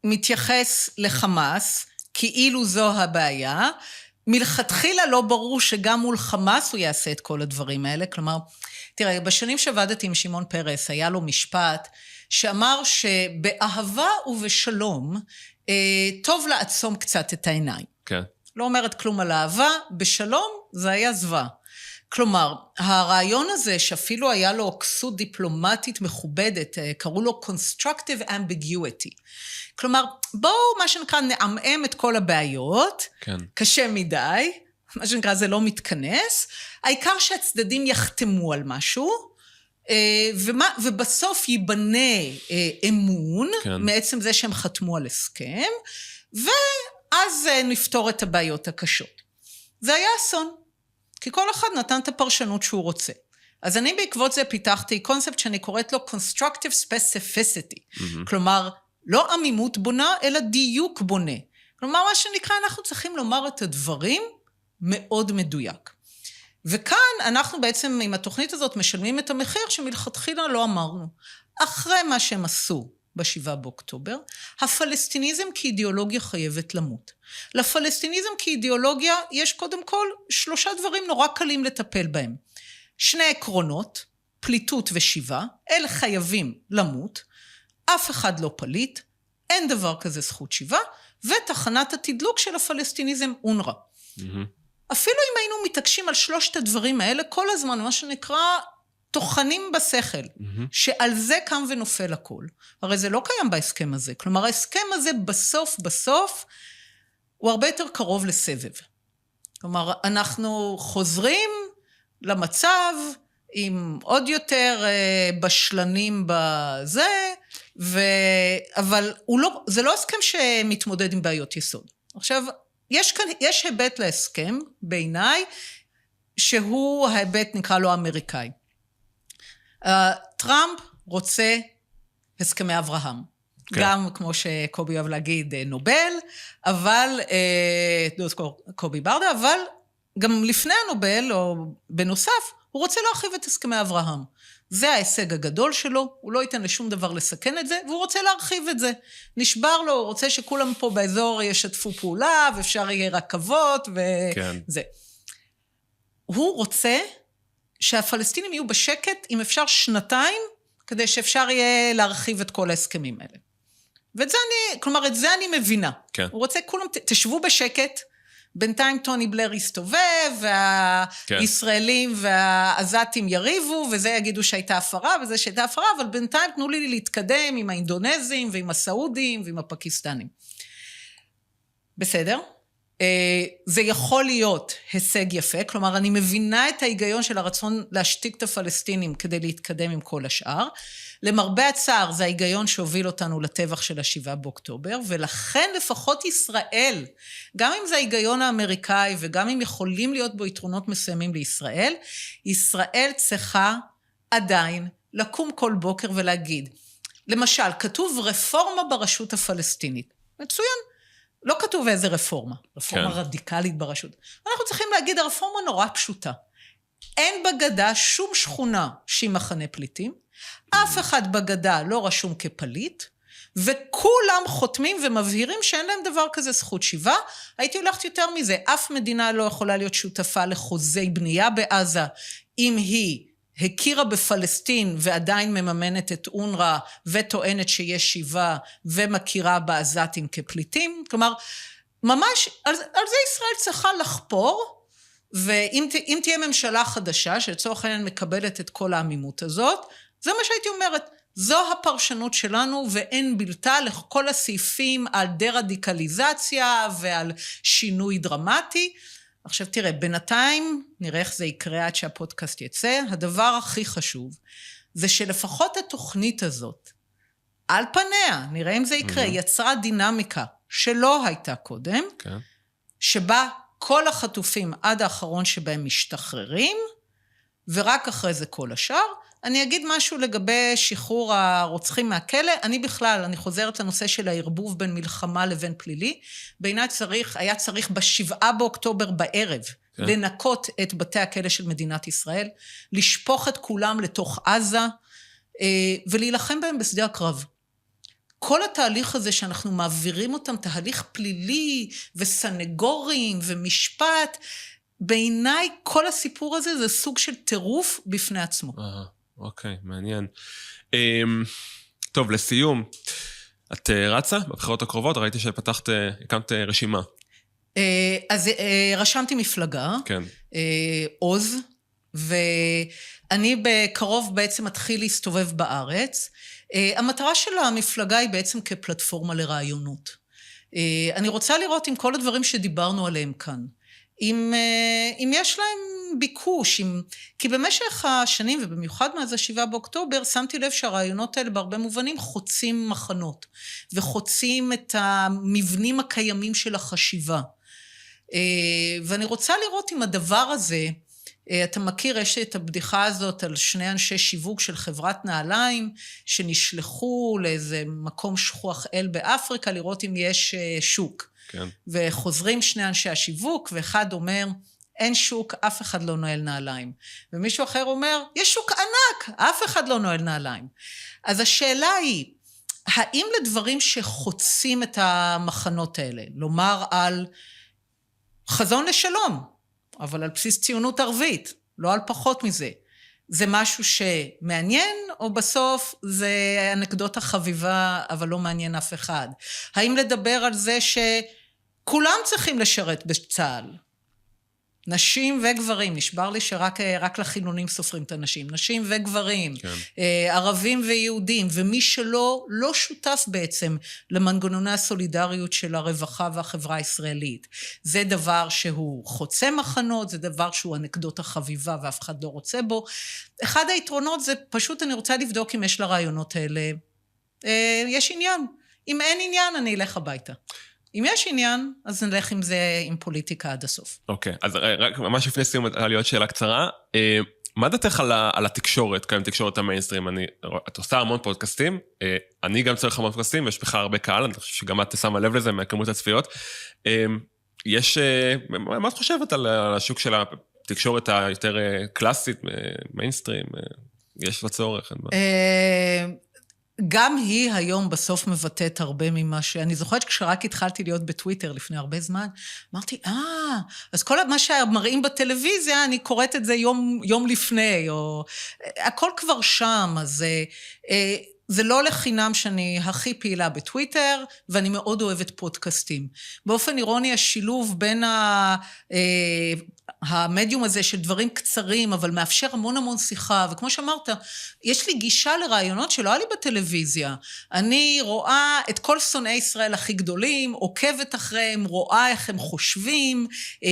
מתייחס לחמאס, כאילו זו הבעיה. מלכתחילה לא ברור שגם מול חמאס הוא יעשה את כל הדברים האלה. כלומר, תראה, בשנים שעבדתי עם שמעון פרס, היה לו משפט שאמר שבאהבה ובשלום, טוב לעצום קצת את העיניים. כן. לא אומרת כלום על אהבה, בשלום זה היה זוועה. כלומר, הרעיון הזה שאפילו היה לו כסות דיפלומטית מכובדת, קראו לו constructive ambiguity. כלומר, בואו מה שנקרא נעמם את כל הבעיות, כן. קשה מדי, מה שנקרא זה לא מתכנס, העיקר שהצדדים יחתמו על משהו, ובסוף ייבנה אמון, כן. מעצם זה שהם חתמו על הסכם, ואז נפתור את הבעיות הקשות. זה היה אסון, כי כל אחד נתן את הפרשנות שהוא רוצה. אז אני בעקבות זה פיתחתי קונספט שאני קוראת לו constructive specificity, כלומר, לא עמימות בונה, אלא דיוק בונה. כלומר, מה שנקרא, אנחנו צריכים לומר את הדברים מאוד מדויק. וכאן אנחנו בעצם עם התוכנית הזאת משלמים את המחיר שמלכתחילה לא אמרנו. אחרי מה שהם עשו ב7 באוקטובר, הפלסטיניזם כאידיאולוגיה חייבת למות. לפלסטיניזם כאידיאולוגיה יש קודם כל 3 דברים נורא קלים לטפל בהם. 2 עקרונות, פליטות ושיבה, אלה חייבים למות, אף אחד לא פליט, אין דבר כזה זכות שיבה, ותחנת התדלוק של הפלסטיניזם אונר"א. אפילו אם היינו מתעקשים על 3 הדברים האלה, כל הזמן, מה שנקרא, תוכנים בשכל, שעל זה קם ונופל הכל. הרי זה לא קיים בהסכם הזה. כלומר, ההסכם הזה בסוף, הוא הרבה יותר קרוב לסבב. כלומר, אנחנו חוזרים למצב, עם עוד יותר בשלנים בזה, אבל זה לא הסכם שמתמודד עם בעיות יסוד. עכשיו, יש היבט להסכם, בעיניי, שהוא ההיבט נקרא לו אמריקאי. טראמפ רוצה הסכמי אברהם. כן. גם, כמו שקובי אוהב להגיד, נובל, אבל, קובי ברדה, אבל גם לפני הנובל, או בנוסף, הוא רוצה להרחיב את הסכמי אברהם. זה ההישג הגדול שלו, הוא לא ייתן לשום דבר לסכן את זה, והוא רוצה להרחיב את זה. נשבר לו, הוא רוצה שכולם פה באזור ישתפו פעולה, ואפשר יהיה רכבות, וזה. כן. הוא רוצה שהפלסטינים יהיו בשקט, אם אפשר 2, כדי שאפשר יהיה להרחיב את כל ההסכמים האלה. ואת זה כלומר, את זה אני מבינה. כן. הוא רוצה, כולם תשבו בשקט, בינתיים טוני בלר יסתובב, והישראלים והעזתים יריבו, וזה יגידו שהייתה הפרה, וזה שהייתה הפרה, אבל בינתיים תנו לי להתקדם עם האינדונזים, ועם הסעודים, ועם הפקיסטנים. בסדר? זה יכול להיות הישג יפה, כלומר, אני מבינה את ההיגיון של הרצון להשתיק את הפלסטינים כדי להתקדם עם כל השאר. למרבה הצער, זה ההיגיון שהוביל אותנו לטבח של ה7 באוקטובר, ולכן לפחות ישראל, גם אם זה ההיגיון האמריקאי, וגם אם יכולים להיות בו יתרונות מסוימים לישראל, ישראל צריכה עדיין לקום כל בוקר ולהגיד, למשל, כתוב רפורמה ברשות הפלסטינית. מצוין. לא כתוב איזה רפורמה, רפורמה רדיקלית ברשות. אנחנו צריכים להגיד, הרפורמה נורא פשוטה. אין בגדה שום שכונה שהיא מחנה פליטים, אף אחד בגדה לא רשום כפליט, וכולם חותמים ומבהירים שאין להם דבר כזה זכות שיבה. הייתי הולכת יותר מזה, אף מדינה לא יכולה להיות שותפה לחוזי בנייה בעזה, אם היא הכירה בפלסטין ועדיין מממנת את אונר"א וטוענת שיש שיבה ומכירה בעזתים כפליטים. כלומר, ממש, על זה ישראל צריכה לחפור, ואם תהיה ממשלה חדשה שלצורך העניין מקבלת את כל העמימות הזאת, זה מה שהייתי אומרת, זו הפרשנות שלנו ואין בלתה לכל הסעיפים על דה-רדיקליזציה ועל שינוי דרמטי. עכשיו תראה, בינתיים נראה איך זה יקרה עד שהפודקאסט יצא, הדבר הכי חשוב זה שלפחות התוכנית הזאת, על פניה, נראה אם זה יקרה, יצרה דינמיקה שלא הייתה קודם, שבה כל החטופים עד האחרון שבהם משתחררים, ורק אחרי זה כל השאר. אני אגיד משהו לגבי שחרור הרוצחים מהכלא, אני בכלל, אני חוזרת לנושא של הערבוב בין מלחמה לבין פלילי, בעיניי היה צריך ב7 באוקטובר בערב, לנקות את בתי הכלא של מדינת ישראל, לשפוך את כולם לתוך עזה, ולהילחם בהם בשדה הקרב. כל התהליך הזה שאנחנו מעבירים אותם, תהליך פלילי וסנגורים ומשפט, בעיניי כל הסיפור הזה זה סוג של טירוף בפני עצמו. אוקיי, מעניין. טוב, לסיום, את רצה בבחירות הקרובות? ראיתי שפתחת, הקמת רשימה. אז רשמתי מפלגה, כן. עוז, ואני בקרוב בעצם מתחיל להסתובב בארץ. המטרה של המפלגה היא בעצם כפלטפורמה לרעיונות. אני רוצה לראות עם כל הדברים שדיברנו עליהם כאן, אם יש להם ביקוש, כי במשך השנים, ובמיוחד מאז ה7 באוקטובר, שמתי לב שהרעיונות האלה בהרבה מובנים חוצים מחנות, וחוצים את המבנים הקיימים של החשיבה. ואני רוצה לראות אם הדבר הזה, אתה מכיר, יש את הבדיחה הזאת על שני אנשי שיווק של חברת נעליים, שנשלחו לאיזה מקום שכוח אל באפריקה, לראות אם יש שוק. כן. וחוזרים שני אנשי השיווק, ואחד אומר, אין שוק, אף אחד לא נועל נעליים. ומישהו אחר אומר, יש שוק ענק, אף אחד לא נועל נעליים. אז השאלה היא, האם לדברים שחוצים את המחנות האלה, לומר על חזון לשלום, אבל על בסיס ציונות ערבית, לא על פחות מזה, זה משהו שמעניין, או בסוף זה אנקדוטה חביבה, אבל לא מעניין אף אחד? האם לדבר על זה שכולם צריכים לשרת בצה"ל? נשים וגברים, נשבר לי שרק לחילונים סופרים את הנשים, נשים וגברים, כן. ערבים ויהודים, ומי שלא שותף בעצם למנגנוני הסולידריות של הרווחה והחברה הישראלית. זה דבר שהוא חוצה מחנות, זה דבר שהוא אנקדוטה חביבה ואף אחד לא רוצה בו. אחד היתרונות זה פשוט אני רוצה לבדוק אם יש לרעיונות האלה, יש עניין. אם אין עניין, אני אלך הביתה. אם יש עניין, אז נלך עם זה, עם פוליטיקה עד הסוף. אוקיי, אז רק ממש לפני סיום, על להיות שאלה קצרה, מה דעתך על התקשורת, כאן תקשורת המיינסטרים? את עושה המון פודקאסטים, אני גם צריך המון פודקאסטים, ויש בך הרבה קהל, אני חושב שגם את שמה לב לזה מהכמות הצפיות. יש, מה את חושבת על השוק של התקשורת היותר קלאסית, מיינסטרים? יש לה צורך? גם היא היום בסוף מבטאת הרבה ממה אני זוכרת כשרק התחלתי להיות בטוויטר לפני הרבה זמן, אמרתי, אז כל מה שמראים בטלוויזיה, אני קוראת את זה יום לפני, או הכל כבר שם, אז זה לא לחינם שאני הכי פעילה בטוויטר, ואני מאוד אוהבת פודקאסטים. באופן אירוני, השילוב בין המדיום הזה של דברים קצרים, אבל מאפשר המון המון שיחה, וכמו שאמרת, יש לי גישה לרעיונות שלא היה לי בטלוויזיה. אני רואה את כל שונאי ישראל הכי גדולים, עוקבת אחריהם, רואה איך הם חושבים,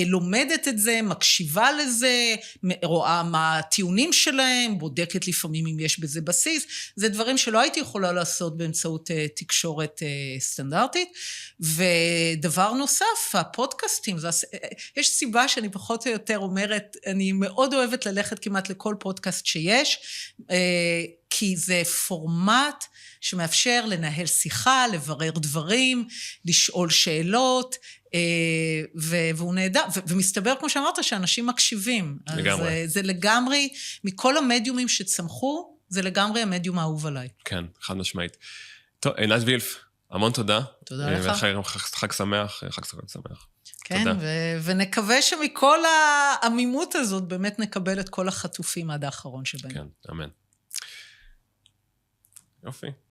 לומדת את זה, מקשיבה לזה, רואה מה הטיעונים שלהם, בודקת לפעמים אם יש בזה בסיס. זה דברים שלא הייתי יכולה לעשות באמצעות תקשורת סטנדרטית. ודבר נוסף, הפודקאסטים, יש סיבה שאני פחות או יותר אומרת, אני מאוד אוהבת ללכת כמעט לכל פודקאסט שיש, כי זה פורמט שמאפשר לנהל שיחה, לברר דברים, לשאול שאלות, והוא נהדר, ומסתבר כמו שאמרת שאנשים מקשיבים. לגמרי. אז זה לגמרי, מכל המדיומים שצמחו, זה לגמרי המדיום האהוב עליי. כן, חד משמעית. טוב, עינת וילף, המון תודה. תודה לך. חג שמח, חג סוכות שמח. כן, ונקווה שמכל העמימות הזאת באמת נקבל את כל החטופים עד האחרון שבהם. כן, אמן. יופי.